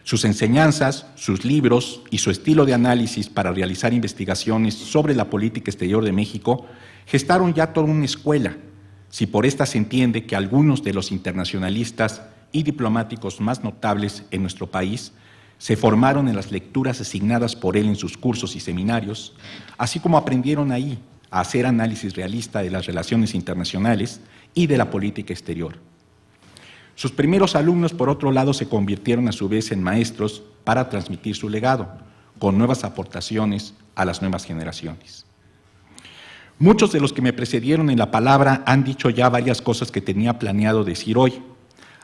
Sus enseñanzas, sus libros y su estilo de análisis para realizar investigaciones sobre la política exterior de México gestaron ya toda una escuela, si por esta se entiende que algunos de los internacionalistas y diplomáticos más notables en nuestro país se formaron en las lecturas asignadas por él en sus cursos y seminarios, así como aprendieron ahí a hacer análisis realista de las relaciones internacionales y de la política exterior. Sus primeros alumnos, por otro lado, se convirtieron a su vez en maestros para transmitir su legado, con nuevas aportaciones a las nuevas generaciones. Muchos de los que me precedieron en la palabra han dicho ya varias cosas que tenía planeado decir hoy,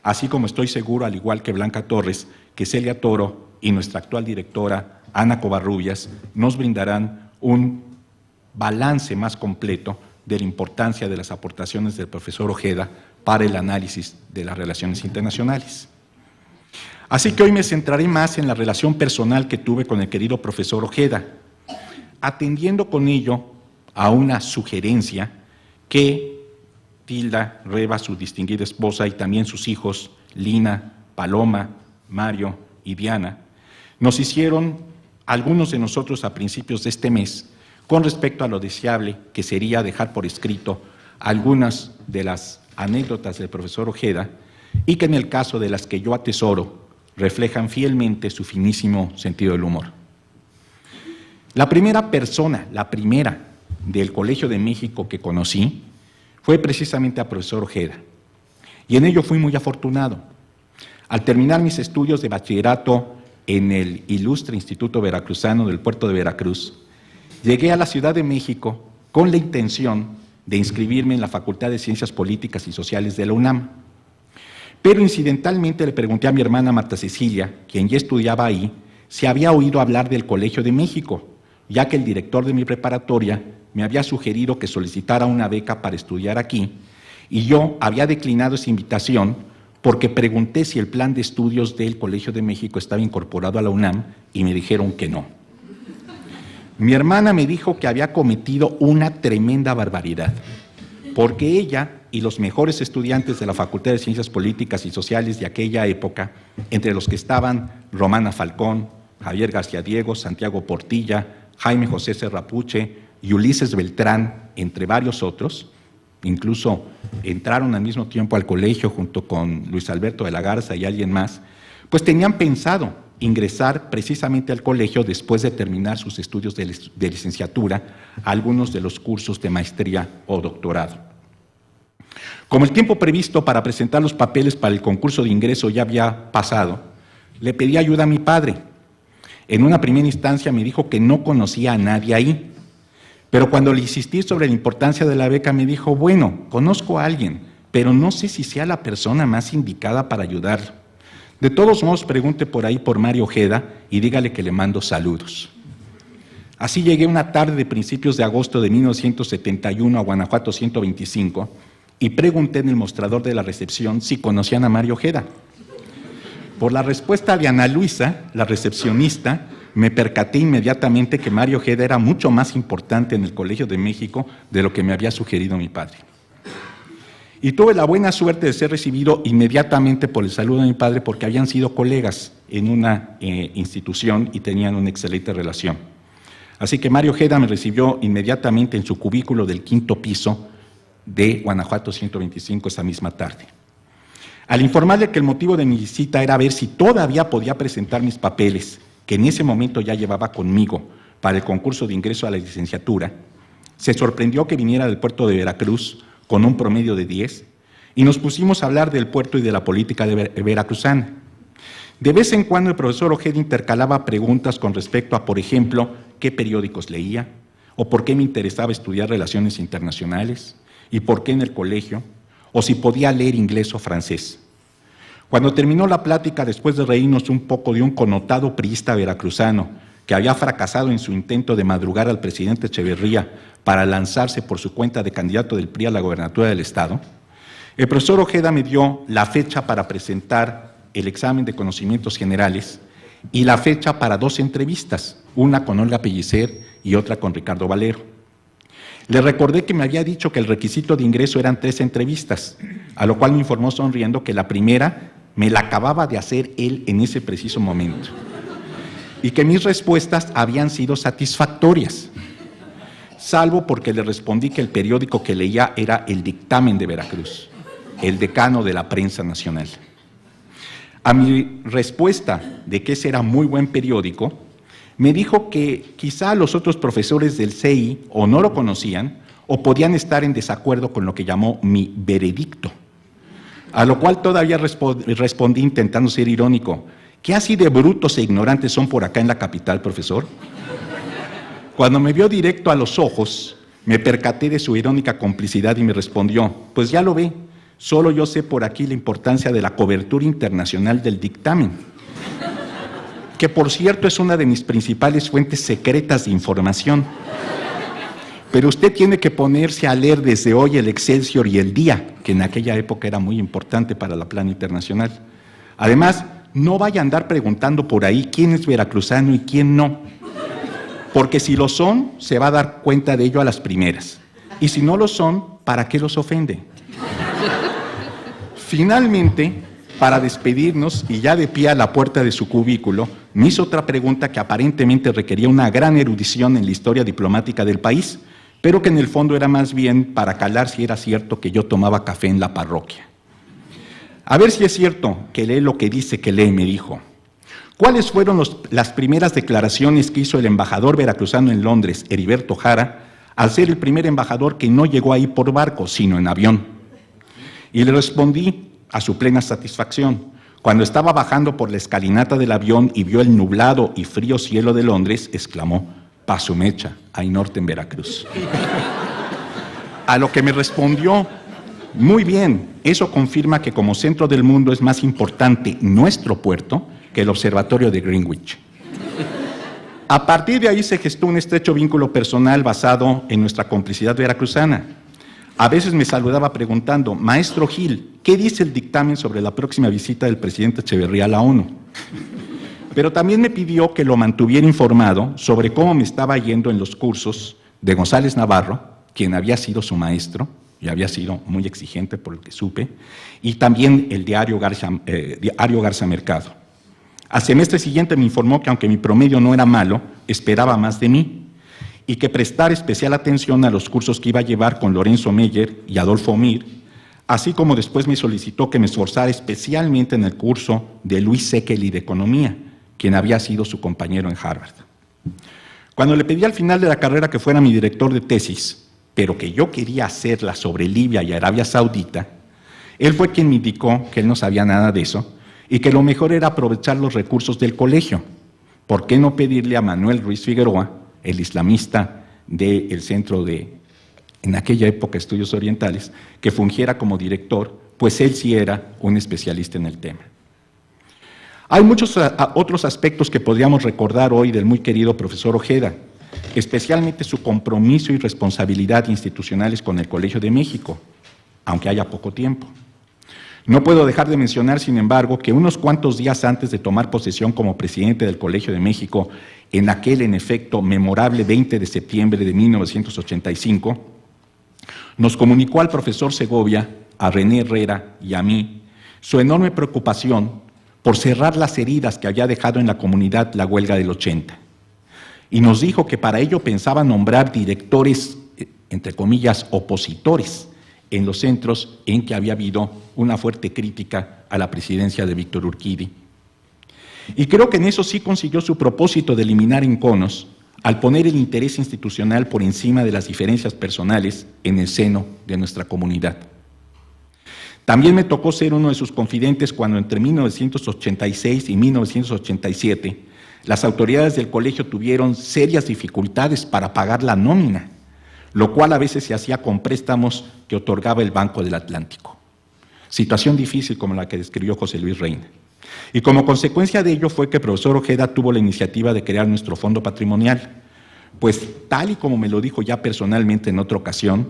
así como estoy seguro, al igual que Blanca Torres, que Celia Toro y nuestra actual directora, Ana Covarrubias, nos brindarán un balance más completo de la importancia de las aportaciones del profesor Ojeda para el análisis de las relaciones internacionales. Así que hoy me centraré más en la relación personal que tuve con el querido profesor Ojeda, atendiendo con ello a una sugerencia que Tilda Reba, su distinguida esposa, y también sus hijos, Lina, Paloma, Mario y Diana, nos hicieron algunos de nosotros a principios de este mes con respecto a lo deseable que sería dejar por escrito algunas de las anécdotas del profesor Ojeda y que en el caso de las que yo atesoro reflejan fielmente su finísimo sentido del humor. La primera persona, del Colegio de México que conocí fue precisamente al profesor Ojeda, y en ello fui muy afortunado. Al terminar mis estudios de bachillerato en el ilustre Instituto Veracruzano del Puerto de Veracruz, llegué a la Ciudad de México con la intención de inscribirme en la Facultad de Ciencias Políticas y Sociales de la UNAM. Pero incidentalmente le pregunté a mi hermana Marta Cecilia, quien ya estudiaba ahí, si había oído hablar del Colegio de México, ya que el director de mi preparatoria me había sugerido que solicitara una beca para estudiar aquí, y yo había declinado esa invitación porque pregunté si el plan de estudios del Colegio de México estaba incorporado a la UNAM y me dijeron que no. Mi hermana me dijo que había cometido una tremenda barbaridad, porque ella y los mejores estudiantes de la Facultad de Ciencias Políticas y Sociales de aquella época, entre los que estaban Romana Falcón, Javier García Diego, Santiago Portilla, Jaime José Serrapuche y Ulises Beltrán, entre varios otros, incluso entraron al mismo tiempo al colegio junto con Luis Alberto de la Garza y alguien más, pues tenían pensado ingresar precisamente al colegio después de terminar sus estudios de licenciatura, algunos de los cursos de maestría o doctorado. Como el tiempo previsto para presentar los papeles para el concurso de ingreso ya había pasado, le pedí ayuda a mi padre. En una primera instancia me dijo que no conocía a nadie ahí, pero cuando le insistí sobre la importancia de la beca me dijo, bueno, conozco a alguien, pero no sé si sea la persona más indicada para ayudar. De todos modos, pregunte por ahí por Mario Ojeda y dígale que le mando saludos. Así llegué una tarde de principios de agosto de 1971 a Guanajuato 125 y pregunté en el mostrador de la recepción si conocían a Mario Ojeda. Por la respuesta de Ana Luisa, la recepcionista, me percaté inmediatamente que Mario Ojeda era mucho más importante en el Colegio de México de lo que me había sugerido mi padre. Y tuve la buena suerte de ser recibido inmediatamente por el saludo de mi padre porque habían sido colegas en una institución y tenían una excelente relación. Así que Mario Ojeda me recibió inmediatamente en su cubículo del 5º piso de Guanajuato 125 esa misma tarde. Al informarle que el motivo de mi visita era ver si todavía podía presentar mis papeles, que en ese momento ya llevaba conmigo para el concurso de ingreso a la licenciatura, se sorprendió que viniera del puerto de Veracruz con un promedio de 10, y nos pusimos a hablar del puerto y de la política de veracruzana. De vez en cuando el profesor Ojeda intercalaba preguntas con respecto a, por ejemplo, qué periódicos leía, o por qué me interesaba estudiar relaciones internacionales, y por qué en el colegio, o si podía leer inglés o francés. Cuando terminó la plática, después de reírnos un poco de un connotado priista veracruzano que había fracasado en su intento de madrugar al presidente Echeverría para lanzarse por su cuenta de candidato del PRI a la gobernatura del Estado, el profesor Ojeda me dio la fecha para presentar el examen de conocimientos generales y la fecha para 2 entrevistas, una con Olga Pellicer y otra con Ricardo Valero. Le recordé que me había dicho que el requisito de ingreso eran 3 entrevistas, a lo cual me informó sonriendo que la primera me la acababa de hacer él en ese preciso momento y que mis respuestas habían sido satisfactorias, salvo porque le respondí que el periódico que leía era El Dictamen de Veracruz, el decano de la prensa nacional. A mi respuesta de que ese era muy buen periódico, me dijo que quizá los otros profesores del CEI o no lo conocían o podían estar en desacuerdo con lo que llamó mi veredicto. A lo cual todavía respondí intentando ser irónico: ¿qué así de brutos e ignorantes son por acá en la capital, profesor? Cuando me vio directo a los ojos, me percaté de su irónica complicidad y me respondió: pues ya lo ve, solo yo sé por aquí la importancia de la cobertura internacional del dictamen, que por cierto es una de mis principales fuentes secretas de información. Pero usted tiene que ponerse a leer desde hoy el Excelsior y el Día, que en aquella época era muy importante para la plana internacional. Además, no vaya a andar preguntando por ahí quién es veracruzano y quién no, porque si lo son, se va a dar cuenta de ello a las primeras. Y si no lo son, ¿para qué los ofende? Finalmente, para despedirnos y ya de pie a la puerta de su cubículo, me hizo otra pregunta que aparentemente requería una gran erudición en la historia diplomática del país, pero que en el fondo era más bien para calar si era cierto que yo tomaba café en la parroquia. A ver si es cierto que lee lo que dice que lee, me dijo. ¿Cuáles fueron las primeras declaraciones que hizo el embajador veracruzano en Londres, Heriberto Jara, al ser el primer embajador que no llegó ahí por barco, sino en avión? Y le respondí a su plena satisfacción. Cuando estaba bajando por la escalinata del avión y vio el nublado y frío cielo de Londres, exclamó: Pasumecha, hay norte en Veracruz. A lo que me respondió: muy bien, eso confirma que como centro del mundo es más importante nuestro puerto que el observatorio de Greenwich. A partir de ahí se gestó un estrecho vínculo personal basado en nuestra complicidad veracruzana. A veces me saludaba preguntando: maestro Gil, ¿qué dice el dictamen sobre la próxima visita del presidente Echeverría a la ONU? Pero también me pidió que lo mantuviera informado sobre cómo me estaba yendo en los cursos de González Navarro, quien había sido su maestro y había sido muy exigente por lo que supe, y también el diario Garza Mercado. Al semestre siguiente me informó que aunque mi promedio no era malo, esperaba más de mí, y que prestar especial atención a los cursos que iba a llevar con Lorenzo Meyer y Adolfo Mir, así como después me solicitó que me esforzara especialmente en el curso de Luis Sekeli de Economía, quien había sido su compañero en Harvard. Cuando le pedí al final de la carrera que fuera mi director de tesis, pero que yo quería hacerla sobre Libia y Arabia Saudita, él fue quien me indicó que él no sabía nada de eso y que lo mejor era aprovechar los recursos del colegio. ¿Por qué no pedirle a Manuel Ruiz Figueroa, el islamista del Centro de, en aquella época, Estudios Orientales, que fungiera como director, pues él sí era un especialista en el tema? Hay muchos otros aspectos que podríamos recordar hoy del muy querido profesor Ojeda, especialmente su compromiso y responsabilidad institucionales con el Colegio de México, aunque haya poco tiempo. No puedo dejar de mencionar, sin embargo, que unos cuantos días antes de tomar posesión como presidente del Colegio de México, en aquel, en efecto, memorable 20 de septiembre de 1985, nos comunicó al profesor Segovia, a René Herrera y a mí su enorme preocupación por cerrar las heridas que había dejado en la comunidad la huelga del 80. Y nos dijo que para ello pensaba nombrar directores, entre comillas, opositores, en los centros en que había habido una fuerte crítica a la presidencia de Víctor Urquidi. Y creo que en eso sí consiguió su propósito de eliminar enconos al poner el interés institucional por encima de las diferencias personales en el seno de nuestra comunidad. También me tocó ser uno de sus confidentes cuando entre 1986 y 1987 las autoridades del colegio tuvieron serias dificultades para pagar la nómina, lo cual a veces se hacía con préstamos que otorgaba el Banco del Atlántico. Situación difícil como la que describió José Luis Reina. Y como consecuencia de ello fue que el profesor Ojeda tuvo la iniciativa de crear nuestro fondo patrimonial, pues tal y como me lo dijo ya personalmente en otra ocasión,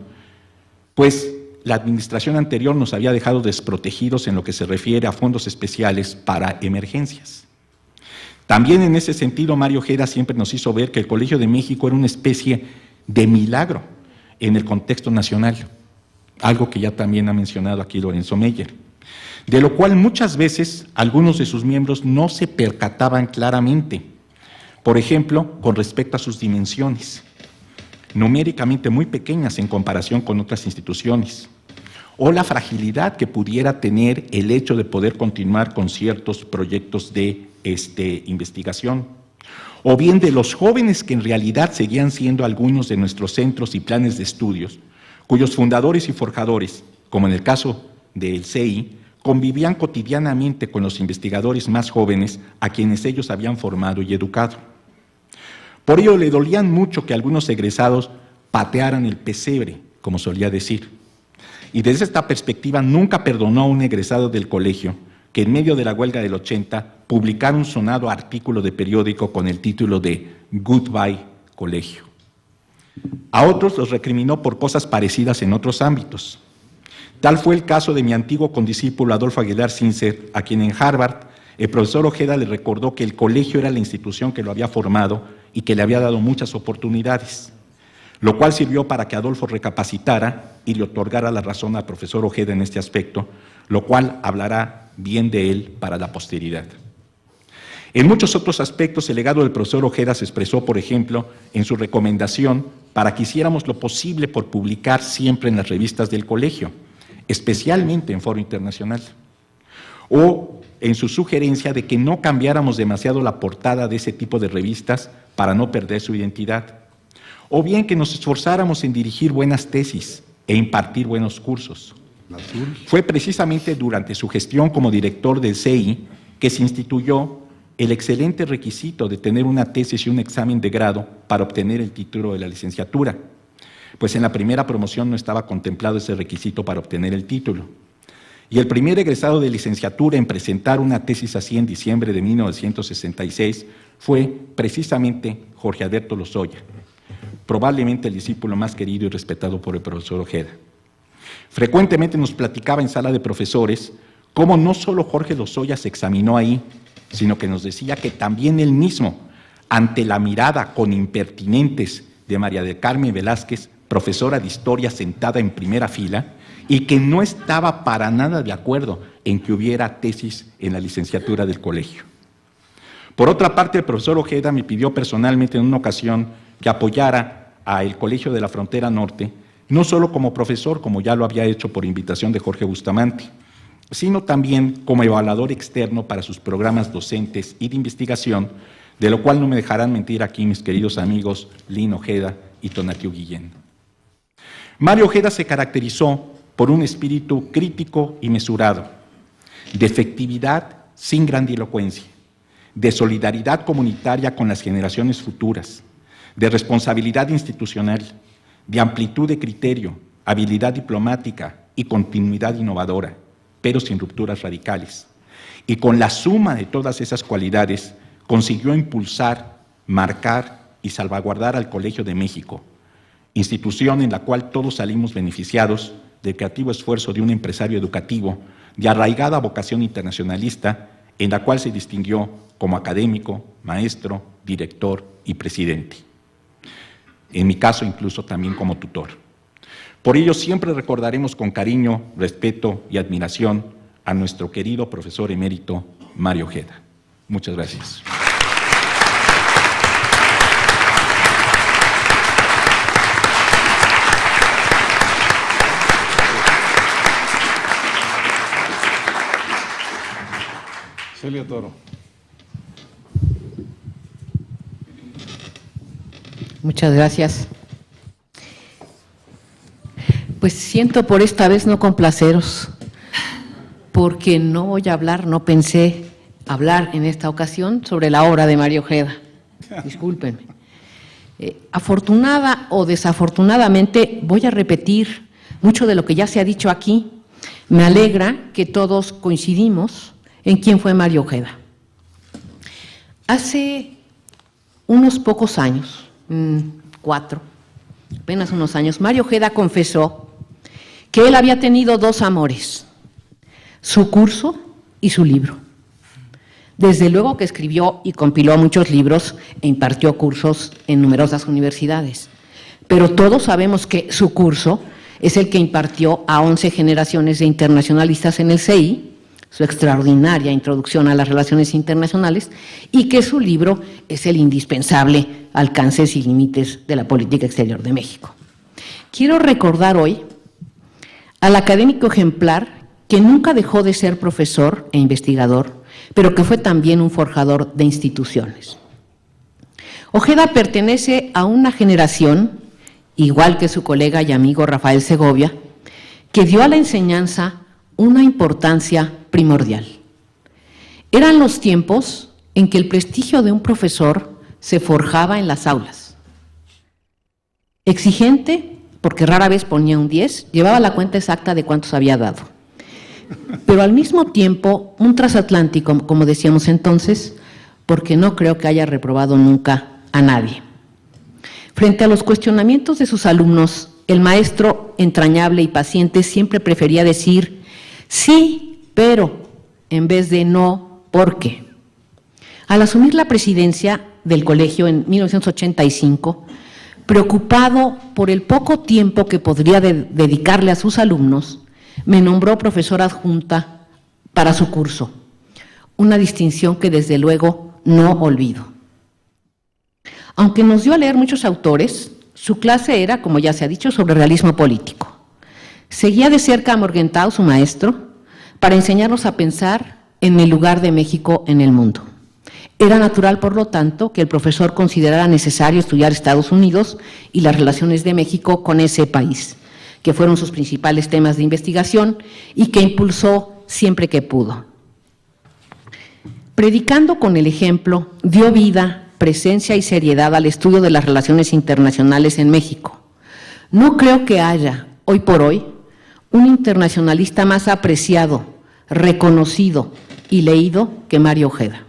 pues la administración anterior nos había dejado desprotegidos en lo que se refiere a fondos especiales para emergencias. También en ese sentido, Mario Ojeda siempre nos hizo ver que el Colegio de México era una especie de milagro en el contexto nacional, algo que ya también ha mencionado aquí Lorenzo Meyer, de lo cual muchas veces algunos de sus miembros no se percataban claramente, por ejemplo, con respecto a sus dimensiones, numéricamente muy pequeñas en comparación con otras instituciones, o la fragilidad que pudiera tener el hecho de poder continuar con ciertos proyectos de investigación, o bien de los jóvenes que en realidad seguían siendo algunos de nuestros centros y planes de estudios, cuyos fundadores y forjadores, como en el caso del CEI, convivían cotidianamente con los investigadores más jóvenes a quienes ellos habían formado y educado. Por ello le dolían mucho que algunos egresados patearan el pesebre, como solía decir. Y desde esta perspectiva nunca perdonó a un egresado del colegio que en medio de la huelga del 80 publicara un sonado artículo de periódico con el título de Goodbye Colegio. A otros los recriminó por cosas parecidas en otros ámbitos. Tal fue el caso de mi antiguo condiscípulo Adolfo Aguilar Sincer, a quien en Harvard el profesor Ojeda le recordó que el colegio era la institución que lo había formado y que le había dado muchas oportunidades, lo cual sirvió para que Adolfo recapacitara y le otorgara la razón al profesor Ojeda en este aspecto, lo cual hablará bien de él para la posteridad. En muchos otros aspectos, el legado del profesor Ojeda se expresó, por ejemplo, en su recomendación para que hiciéramos lo posible por publicar siempre en las revistas del colegio, especialmente en Foro Internacional, o en su sugerencia de que no cambiáramos demasiado la portada de ese tipo de revistas para no perder su identidad, o bien que nos esforzáramos en dirigir buenas tesis e impartir buenos cursos. Fue precisamente durante su gestión como director del CEI que se instituyó el excelente requisito de tener una tesis y un examen de grado para obtener el título de la licenciatura, pues en la primera promoción no estaba contemplado ese requisito para obtener el título. Y el primer egresado de licenciatura en presentar una tesis así en diciembre de 1966 fue precisamente Jorge Alberto Lozoya, probablemente el discípulo más querido y respetado por el profesor Ojeda. Frecuentemente nos platicaba en sala de profesores cómo no solo Jorge Lozoya se examinó ahí, sino que nos decía que también él mismo, ante la mirada con impertinentes de María del Carmen Velázquez, profesora de historia sentada en primera fila, y que no estaba para nada de acuerdo en que hubiera tesis en la licenciatura del colegio. Por otra parte, el profesor Ojeda me pidió personalmente en una ocasión que apoyara al Colegio de la Frontera Norte, no solo como profesor, como ya lo había hecho por invitación de Jorge Bustamante, sino también como evaluador externo para sus programas docentes y de investigación, de lo cual no me dejarán mentir aquí mis queridos amigos Lino Ojeda y Tonatiuh Guillén. Mario Ojeda se caracterizó por un espíritu crítico y mesurado, de efectividad sin grandilocuencia, de solidaridad comunitaria con las generaciones futuras, de responsabilidad institucional, de amplitud de criterio, habilidad diplomática y continuidad innovadora, pero sin rupturas radicales. Y con la suma de todas esas cualidades, consiguió impulsar, marcar y salvaguardar al Colegio de México, institución en la cual todos salimos beneficiados del creativo esfuerzo de un empresario educativo de arraigada vocación internacionalista, en la cual se distinguió como académico, maestro, director y presidente. En mi caso, incluso también como tutor. Por ello, siempre recordaremos con cariño, respeto y admiración a nuestro querido profesor emérito Mario Ojeda. Muchas gracias. Celia Toro. Muchas gracias. Pues siento por esta vez no complaceros, porque no voy a hablar, no pensé hablar en esta ocasión sobre la obra de Mario Ojeda. Discúlpenme. Afortunada o desafortunadamente voy a repetir mucho de lo que ya se ha dicho aquí. Me alegra que todos coincidimos en quién fue Mario Ojeda. Hace unos pocos años, 4, apenas unos años, Mario Ojeda confesó que él había tenido dos amores, su curso y su libro. Desde luego que escribió y compiló muchos libros e impartió cursos en numerosas universidades, pero todos sabemos que su curso es el que impartió a 11 generaciones de internacionalistas en el CI, su extraordinaria introducción a las relaciones internacionales, y que su libro es el indispensable Alcances y límites de la política exterior de México. Quiero recordar hoy al académico ejemplar que nunca dejó de ser profesor e investigador, pero que fue también un forjador de instituciones. Ojeda pertenece a una generación, igual que su colega y amigo Rafael Segovia, que dio a la enseñanza una importancia primordial. Eran los tiempos en que el prestigio de un profesor se forjaba en las aulas. Exigente, porque rara vez ponía un 10, llevaba la cuenta exacta de cuántos había dado. Pero al mismo tiempo, un transatlántico, como decíamos entonces, porque no creo que haya reprobado nunca a nadie. Frente a los cuestionamientos de sus alumnos, el maestro entrañable y paciente siempre prefería decir sí, pero, en vez de no, porque. Al asumir la presidencia del colegio en 1985, preocupado por el poco tiempo que podría dedicarle a sus alumnos, me nombró profesora adjunta para su curso, una distinción que desde luego no olvido. Aunque nos dio a leer muchos autores, su clase era, como ya se ha dicho, sobre realismo político. Seguía de cerca a Morgenthau, su maestro, para enseñarnos a pensar en el lugar de México en el mundo. Era natural, por lo tanto, que el profesor considerara necesario estudiar Estados Unidos y las relaciones de México con ese país, que fueron sus principales temas de investigación y que impulsó siempre que pudo. Predicando con el ejemplo, dio vida, presencia y seriedad al estudio de las relaciones internacionales en México. No creo que haya, hoy por hoy, un internacionalista más apreciado, reconocido y leído que Mario Ojeda.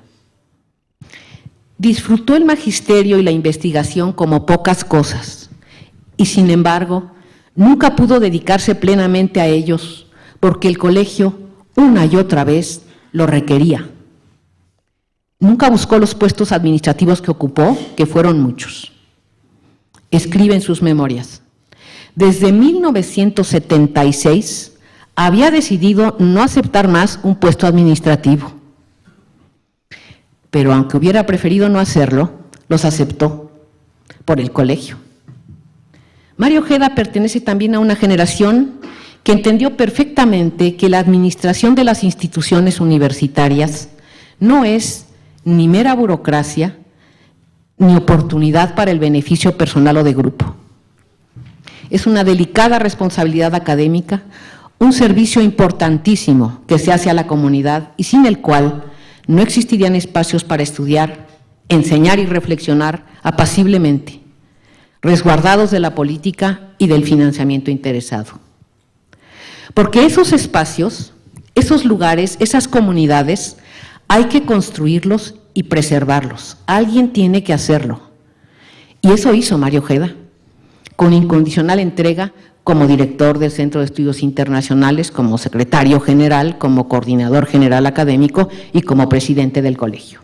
Disfrutó el magisterio y la investigación como pocas cosas, y sin embargo, nunca pudo dedicarse plenamente a ellos, porque el colegio, una y otra vez, lo requería. Nunca buscó los puestos administrativos que ocupó, que fueron muchos. Escribe en sus memorias: desde 1976 había decidido no aceptar más un puesto administrativo, pero aunque hubiera preferido no hacerlo, los aceptó por el colegio. Mario Ojeda pertenece también a una generación que entendió perfectamente que la administración de las instituciones universitarias no es ni mera burocracia, ni oportunidad para el beneficio personal o de grupo. Es una delicada responsabilidad académica, un servicio importantísimo que se hace a la comunidad y sin el cual no existirían espacios para estudiar, enseñar y reflexionar apaciblemente, resguardados de la política y del financiamiento interesado. Porque esos espacios, esos lugares, esas comunidades, hay que construirlos y preservarlos. Alguien tiene que hacerlo. Y eso hizo Mario Ojeda, con incondicional entrega como director del Centro de Estudios Internacionales, como secretario general, como coordinador general académico y como presidente del colegio.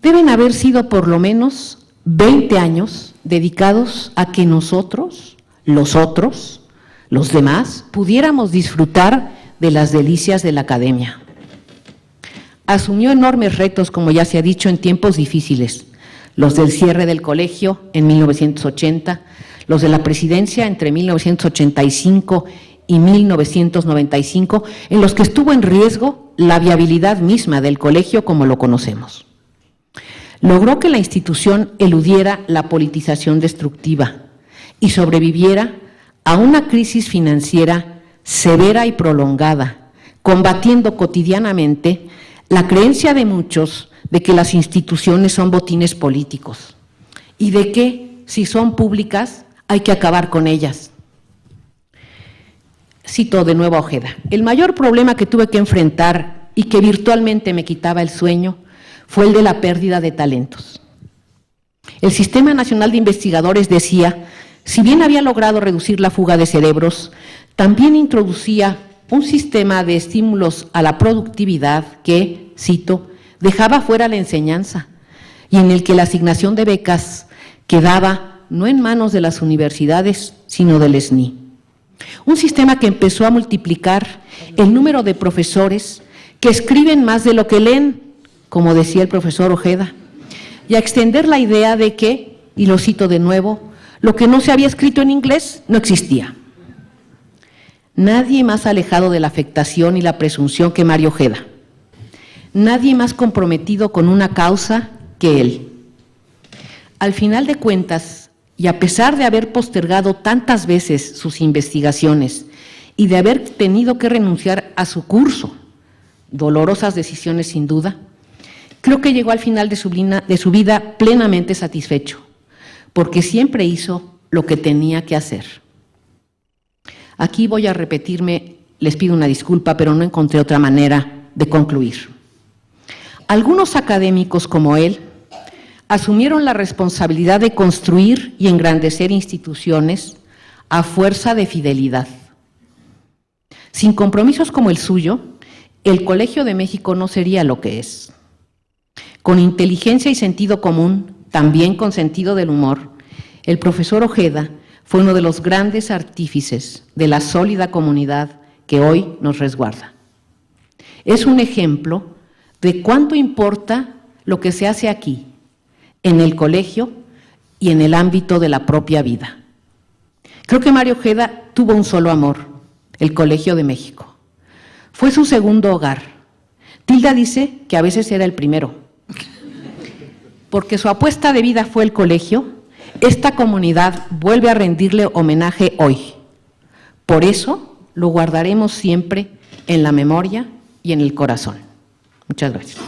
Deben haber sido por lo menos 20 años dedicados a que nosotros, los otros, los demás, pudiéramos disfrutar de las delicias de la academia. Asumió enormes retos, como ya se ha dicho, en tiempos difíciles, los del cierre del colegio en 1980, los de la presidencia entre 1985 y 1995, en los que estuvo en riesgo la viabilidad misma del colegio como lo conocemos. Logró que la institución eludiera la politización destructiva y sobreviviera a una crisis financiera severa y prolongada, combatiendo cotidianamente la creencia de muchos de que las instituciones son botines políticos y de que, si son públicas, hay que acabar con ellas. Cito de nuevo a Ojeda: el mayor problema que tuve que enfrentar y que virtualmente me quitaba el sueño fue el de la pérdida de talentos. El Sistema Nacional de Investigadores, decía, si bien había logrado reducir la fuga de cerebros, también introducía un sistema de estímulos a la productividad que, cito, dejaba fuera la enseñanza y en el que la asignación de becas quedaba no en manos de las universidades, sino del SNI. Un sistema que empezó a multiplicar el número de profesores que escriben más de lo que leen, como decía el profesor Ojeda, y a extender la idea de que, y lo cito de nuevo, lo que no se había escrito en inglés no existía. Nadie más alejado de la afectación y la presunción que Mario Ojeda. Nadie más comprometido con una causa que él. Al final de cuentas, y a pesar de haber postergado tantas veces sus investigaciones y de haber tenido que renunciar a su curso, dolorosas decisiones sin duda, creo que llegó al final de su vida plenamente satisfecho, porque siempre hizo lo que tenía que hacer. Aquí voy a repetirme, les pido una disculpa, pero no encontré otra manera de concluir. Algunos académicos como él asumieron la responsabilidad de construir y engrandecer instituciones a fuerza de fidelidad. Sin compromisos como el suyo, el Colegio de México no sería lo que es. Con inteligencia y sentido común, también con sentido del humor, el profesor Ojeda fue uno de los grandes artífices de la sólida comunidad que hoy nos resguarda. Es un ejemplo de cuánto importa lo que se hace aquí, en el colegio y en el ámbito de la propia vida. Creo que Mario Ojeda tuvo un solo amor, el Colegio de México. Fue su segundo hogar. Tilda dice que a veces era el primero. Porque su apuesta de vida fue el colegio, esta comunidad vuelve a rendirle homenaje hoy. Por eso lo guardaremos siempre en la memoria y en el corazón. Muchas gracias.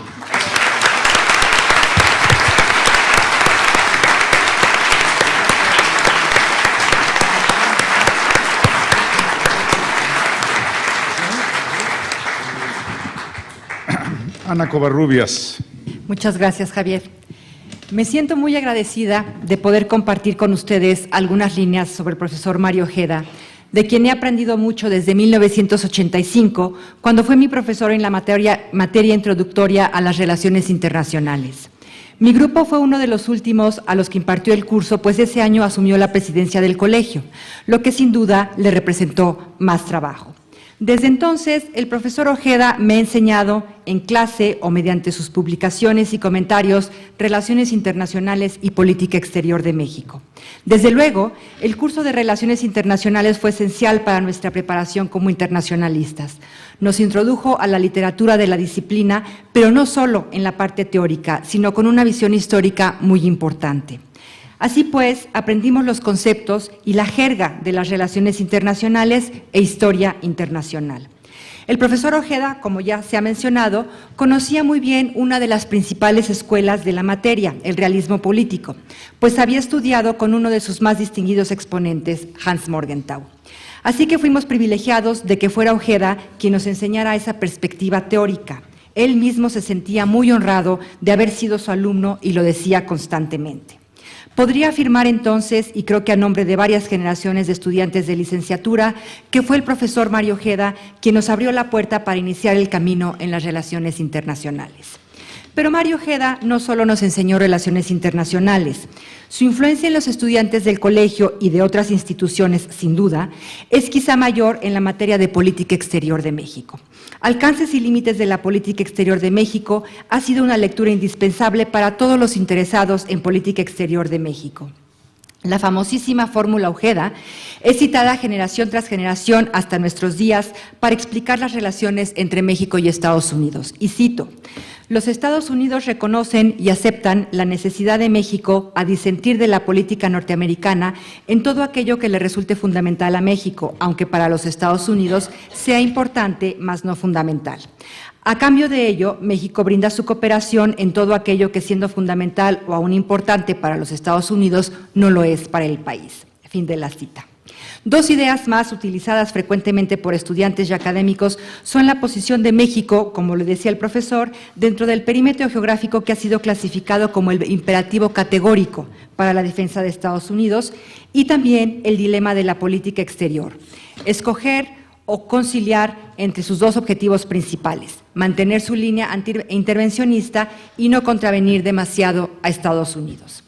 Ana Covarrubias. Muchas gracias, Javier. Me siento muy agradecida de poder compartir con ustedes algunas líneas sobre el profesor Mario Ojeda, de quien he aprendido mucho desde 1985, cuando fue mi profesor en la materia introductoria a las relaciones internacionales. Mi grupo fue uno de los últimos a los que impartió el curso, pues ese año asumió la presidencia del colegio, lo que sin duda le representó más trabajo. Desde entonces, el profesor Ojeda me ha enseñado en clase o mediante sus publicaciones y comentarios relaciones internacionales y política exterior de México. Desde luego, el curso de Relaciones Internacionales fue esencial para nuestra preparación como internacionalistas. Nos introdujo a la literatura de la disciplina, pero no solo en la parte teórica, sino con una visión histórica muy importante. Así pues, aprendimos los conceptos y la jerga de las relaciones internacionales e historia internacional. El profesor Ojeda, como ya se ha mencionado, conocía muy bien una de las principales escuelas de la materia, el realismo político, pues había estudiado con uno de sus más distinguidos exponentes, Hans Morgenthau. Así que fuimos privilegiados de que fuera Ojeda quien nos enseñara esa perspectiva teórica. Él mismo se sentía muy honrado de haber sido su alumno y lo decía constantemente. Podría afirmar entonces, y creo que a nombre de varias generaciones de estudiantes de licenciatura, que fue el profesor Mario Ojeda quien nos abrió la puerta para iniciar el camino en las relaciones internacionales. Pero Mario Ojeda no solo nos enseñó relaciones internacionales. Su influencia en los estudiantes del colegio y de otras instituciones, sin duda, es quizá mayor en la materia de política exterior de México. Alcances y límites de la política exterior de México ha sido una lectura indispensable para todos los interesados en política exterior de México. La famosísima fórmula Ojeda es citada generación tras generación hasta nuestros días para explicar las relaciones entre México y Estados Unidos. Y cito: los Estados Unidos reconocen y aceptan la necesidad de México a disentir de la política norteamericana en todo aquello que le resulte fundamental a México, aunque para los Estados Unidos sea importante, mas no fundamental. A cambio de ello, México brinda su cooperación en todo aquello que, siendo fundamental o aún importante para los Estados Unidos, no lo es para el país. Fin de la cita. Dos ideas más utilizadas frecuentemente por estudiantes y académicos son la posición de México, como le decía el profesor, dentro del perímetro geográfico que ha sido clasificado como el imperativo categórico para la defensa de Estados Unidos, y también el dilema de la política exterior: escoger o conciliar entre sus dos objetivos principales: mantener su línea intervencionista y no contravenir demasiado a Estados Unidos.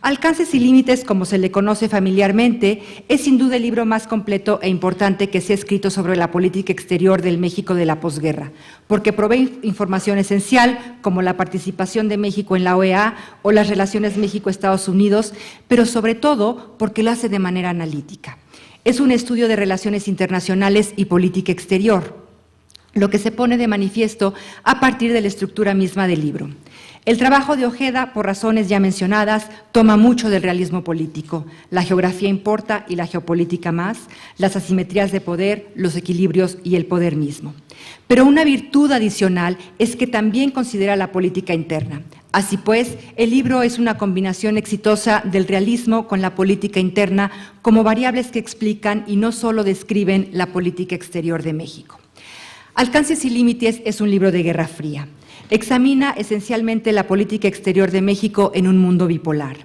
Alcances y límites, como se le conoce familiarmente, es sin duda el libro más completo e importante que se ha escrito sobre la política exterior del México de la posguerra, porque provee información esencial como la participación de México en la OEA o las relaciones México-Estados Unidos, pero sobre todo porque lo hace de manera analítica. Es un estudio de relaciones internacionales y política exterior, lo que se pone de manifiesto a partir de la estructura misma del libro. El trabajo de Ojeda, por razones ya mencionadas, toma mucho del realismo político. La geografía importa y la geopolítica más, las asimetrías de poder, los equilibrios y el poder mismo. Pero una virtud adicional es que también considera la política interna. Así pues, el libro es una combinación exitosa del realismo con la política interna como variables que explican y no solo describen la política exterior de México. Alcances y límites es un libro de Guerra Fría. Examina esencialmente la política exterior de México en un mundo bipolar.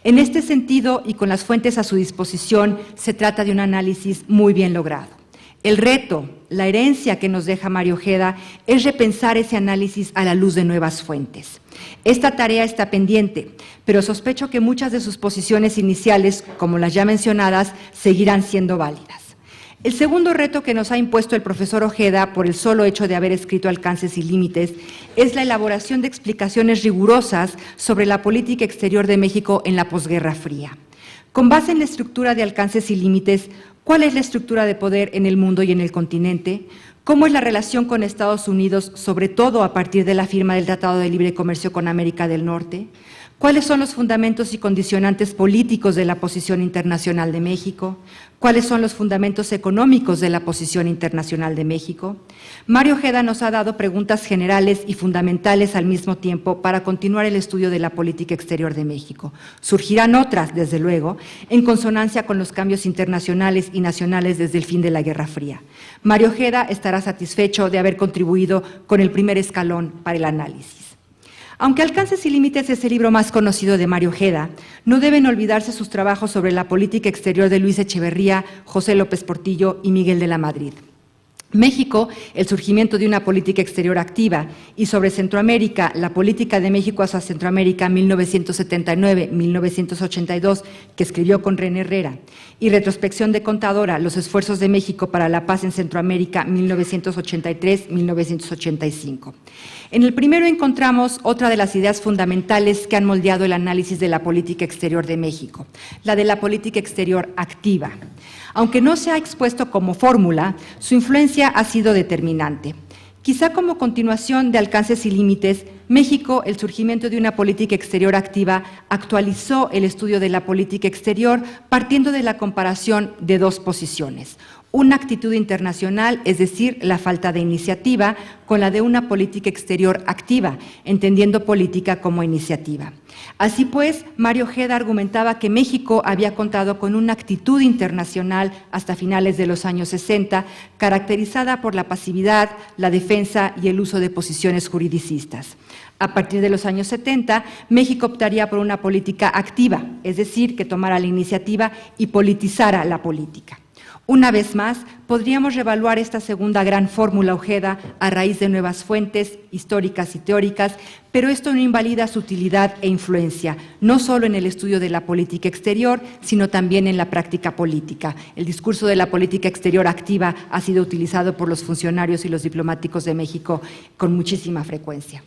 En este sentido, y con las fuentes a su disposición, se trata de un análisis muy bien logrado. El reto, la herencia que nos deja Mario Ojeda es repensar ese análisis a la luz de nuevas fuentes. Esta tarea está pendiente, pero sospecho que muchas de sus posiciones iniciales, como las ya mencionadas, seguirán siendo válidas. El segundo reto que nos ha impuesto el profesor Ojeda, por el solo hecho de haber escrito Alcances y límites, es la elaboración de explicaciones rigurosas sobre la política exterior de México en la posguerra fría. Con base en la estructura de Alcances y límites, ¿cuál es la estructura de poder en el mundo y en el continente? ¿Cómo es la relación con Estados Unidos, sobre todo a partir de la firma del Tratado de Libre Comercio con América del Norte? ¿Cuáles son los fundamentos y condicionantes políticos de la posición internacional de México? ¿Cuáles son los fundamentos económicos de la posición internacional de México? Mario Ojeda nos ha dado preguntas generales y fundamentales al mismo tiempo para continuar el estudio de la política exterior de México. Surgirán otras, desde luego, en consonancia con los cambios internacionales y nacionales desde el fin de la Guerra Fría. Mario Ojeda estará satisfecho de haber contribuido con el primer escalón para el análisis. Aunque Alcances y límites es el libro más conocido de Mario Ojeda, no deben olvidarse sus trabajos sobre la política exterior de Luis Echeverría, José López Portillo y Miguel de la Madrid. México, el surgimiento de una política exterior activa, y sobre Centroamérica, la política de México hacia Centroamérica 1979-1982, que escribió con René Herrera, y Retrospección de Contadora, los esfuerzos de México para la paz en Centroamérica 1983-1985. En el primero encontramos otra de las ideas fundamentales que han moldeado el análisis de la política exterior de México, la de la política exterior activa. Aunque no se ha expuesto como fórmula, su influencia ha sido determinante. Quizá como continuación de Alcances y límites, México, el surgimiento de una política exterior activa, actualizó el estudio de la política exterior partiendo de la comparación de dos posiciones: una actitud internacional, es decir, la falta de iniciativa, con la de una política exterior activa, entendiendo política como iniciativa. Así pues, Mario Ojeda argumentaba que México había contado con una actitud internacional hasta finales de los años 60, caracterizada por la pasividad, la defensa y el uso de posiciones juridicistas. A partir de los años 70, México optaría por una política activa, es decir, que tomara la iniciativa y politizara la política. Una vez más, podríamos reevaluar esta segunda gran fórmula Ojeda a raíz de nuevas fuentes históricas y teóricas, pero esto no invalida su utilidad e influencia, no solo en el estudio de la política exterior, sino también en la práctica política. El discurso de la política exterior activa ha sido utilizado por los funcionarios y los diplomáticos de México con muchísima frecuencia.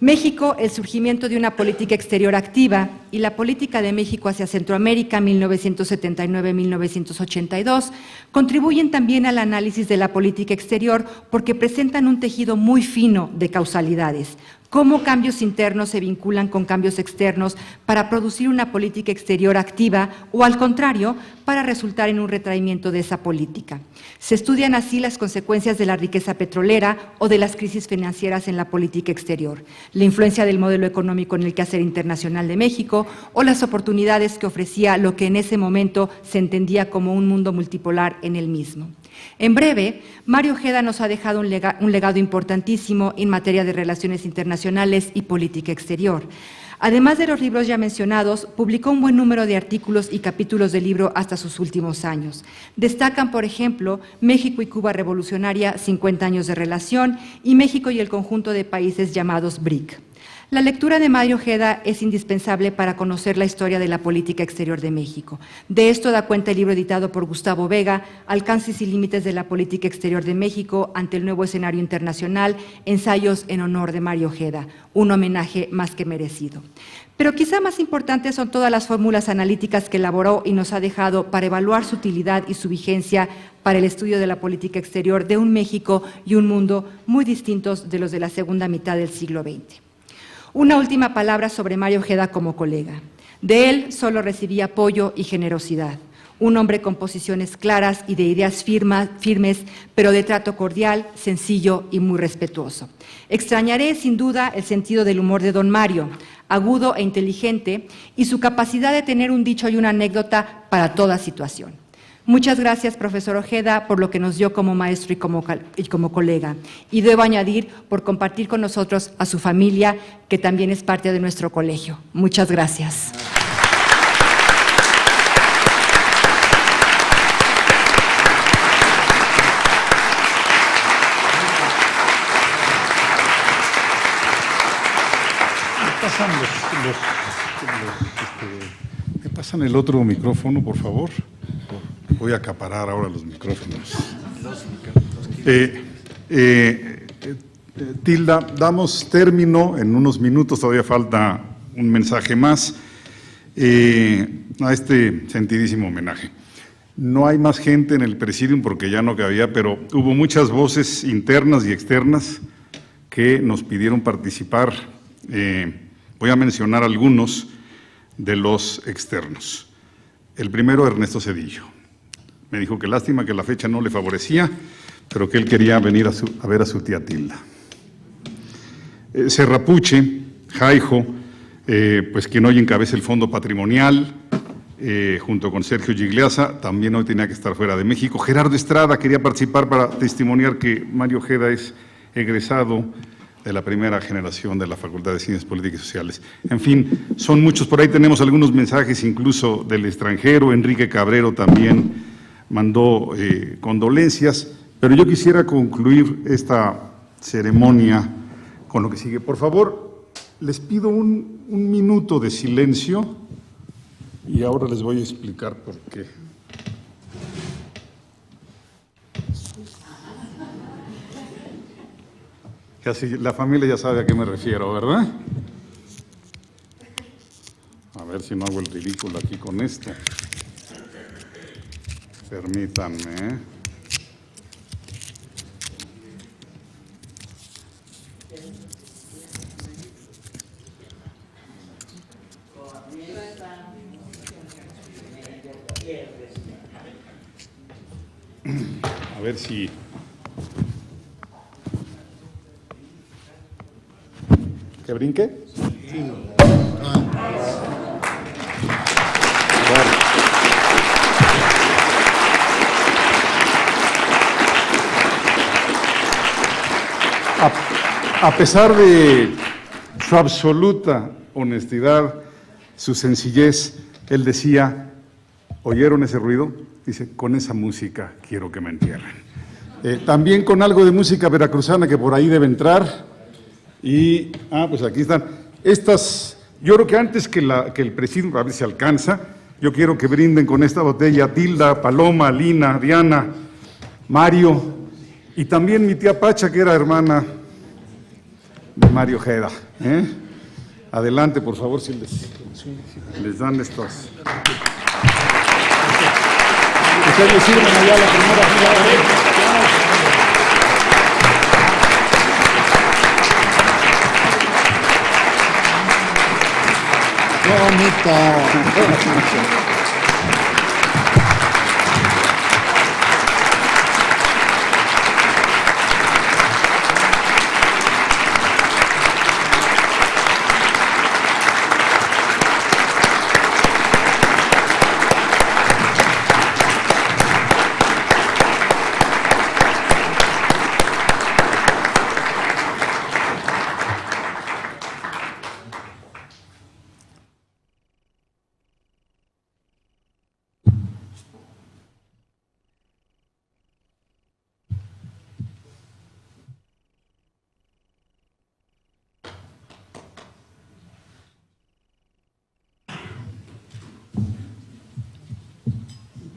México, el surgimiento de una política exterior activa y la política de México hacia Centroamérica 1979-1982 contribuyen también al análisis de la política exterior porque presentan un tejido muy fino de causalidades. cómo cambios internos se vinculan con cambios externos para producir una política exterior activa o, al contrario, para resultar en un retraimiento de esa política. Se estudian así las consecuencias de la riqueza petrolera o de las crisis financieras en la política exterior, la influencia del modelo económico en el quehacer internacional de México o las oportunidades que ofrecía lo que en ese momento se entendía como un mundo multipolar en el mismo. En breve, Mario Ojeda nos ha dejado un legado importantísimo en materia de relaciones internacionales y política exterior. Además de los libros ya mencionados, publicó un buen número de artículos y capítulos de libro hasta sus últimos años. Destacan, por ejemplo, México y Cuba revolucionaria, 50 años de relación, y México y el conjunto de países llamados BRIC. La lectura de Mario Ojeda es indispensable para conocer la historia de la política exterior de México. De esto da cuenta el libro editado por Gustavo Vega, Alcances y límites de la política exterior de México ante el nuevo escenario internacional, ensayos en honor de Mario Ojeda, un homenaje más que merecido. Pero quizá más importantes son todas las fórmulas analíticas que elaboró y nos ha dejado para evaluar su utilidad y su vigencia para el estudio de la política exterior de un México y un mundo muy distintos de los de la segunda mitad del siglo XX. Una última palabra sobre Mario Ojeda como colega. De él solo recibí apoyo y generosidad. Un hombre con posiciones claras y de ideas firmes, pero de trato cordial, sencillo y muy respetuoso. Extrañaré sin duda el sentido del humor de don Mario, agudo e inteligente, y su capacidad de tener un dicho y una anécdota para toda situación. Muchas gracias, profesor Ojeda, por lo que nos dio como maestro y como colega. Y debo añadir por compartir con nosotros a su familia, que también es parte de nuestro colegio. Muchas gracias. ¿Me pasan el otro micrófono, por favor? Voy a acaparar ahora los micrófonos. Tilda, damos término en unos minutos, todavía falta un mensaje más, a este sentidísimo homenaje. No hay más gente en el presidium porque ya no cabía, pero hubo muchas voces internas y externas que nos pidieron participar. Voy a mencionar algunos de los externos. El primero, Ernesto Zedillo. Me dijo que lástima que la fecha no le favorecía, pero que él quería venir a ver a su tía Tilda. Serrapuche, Jaijo, pues quien hoy encabeza el Fondo Patrimonial, junto con Sergio Gigliasa, también hoy tenía que estar fuera de México. Gerardo Estrada quería participar para testimoniar que Mario Ojeda es egresado de la primera generación de la Facultad de Ciencias Políticas y Sociales. En fin, son muchos. Por ahí tenemos algunos mensajes incluso del extranjero. Enrique Cabrero también mandó condolencias, pero yo quisiera concluir esta ceremonia con lo que sigue. Por favor, les pido un minuto de silencio y ahora les voy a explicar por qué. Casi la familia ya sabe a qué me refiero, ¿verdad? A ver si no hago el ridículo aquí con esto. Permítanme. A ver si... ¿Que brinque? Sí. A pesar de su absoluta honestidad, su sencillez, él decía, ¿oyeron ese ruido? Dice, con esa música quiero que me entierren. También con algo de música veracruzana que por ahí debe entrar. Y, pues aquí están. Estas, yo creo que antes que el presidium, a ver si alcanza, yo quiero que brinden con esta botella Tilda, Paloma, Lina, Diana, Mario, y también mi tía Pacha, que era hermana de Mario Ojeda. Adelante, por favor, si les dan estas. Ustedes les sirven allá la primera fila. ¡Qué bonito!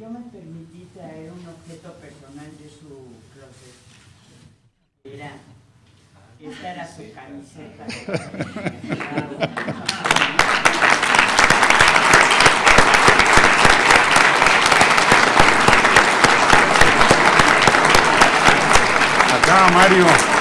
Yo me permití traer un objeto personal de su closet. Esta era su camiseta. Acá, Mario.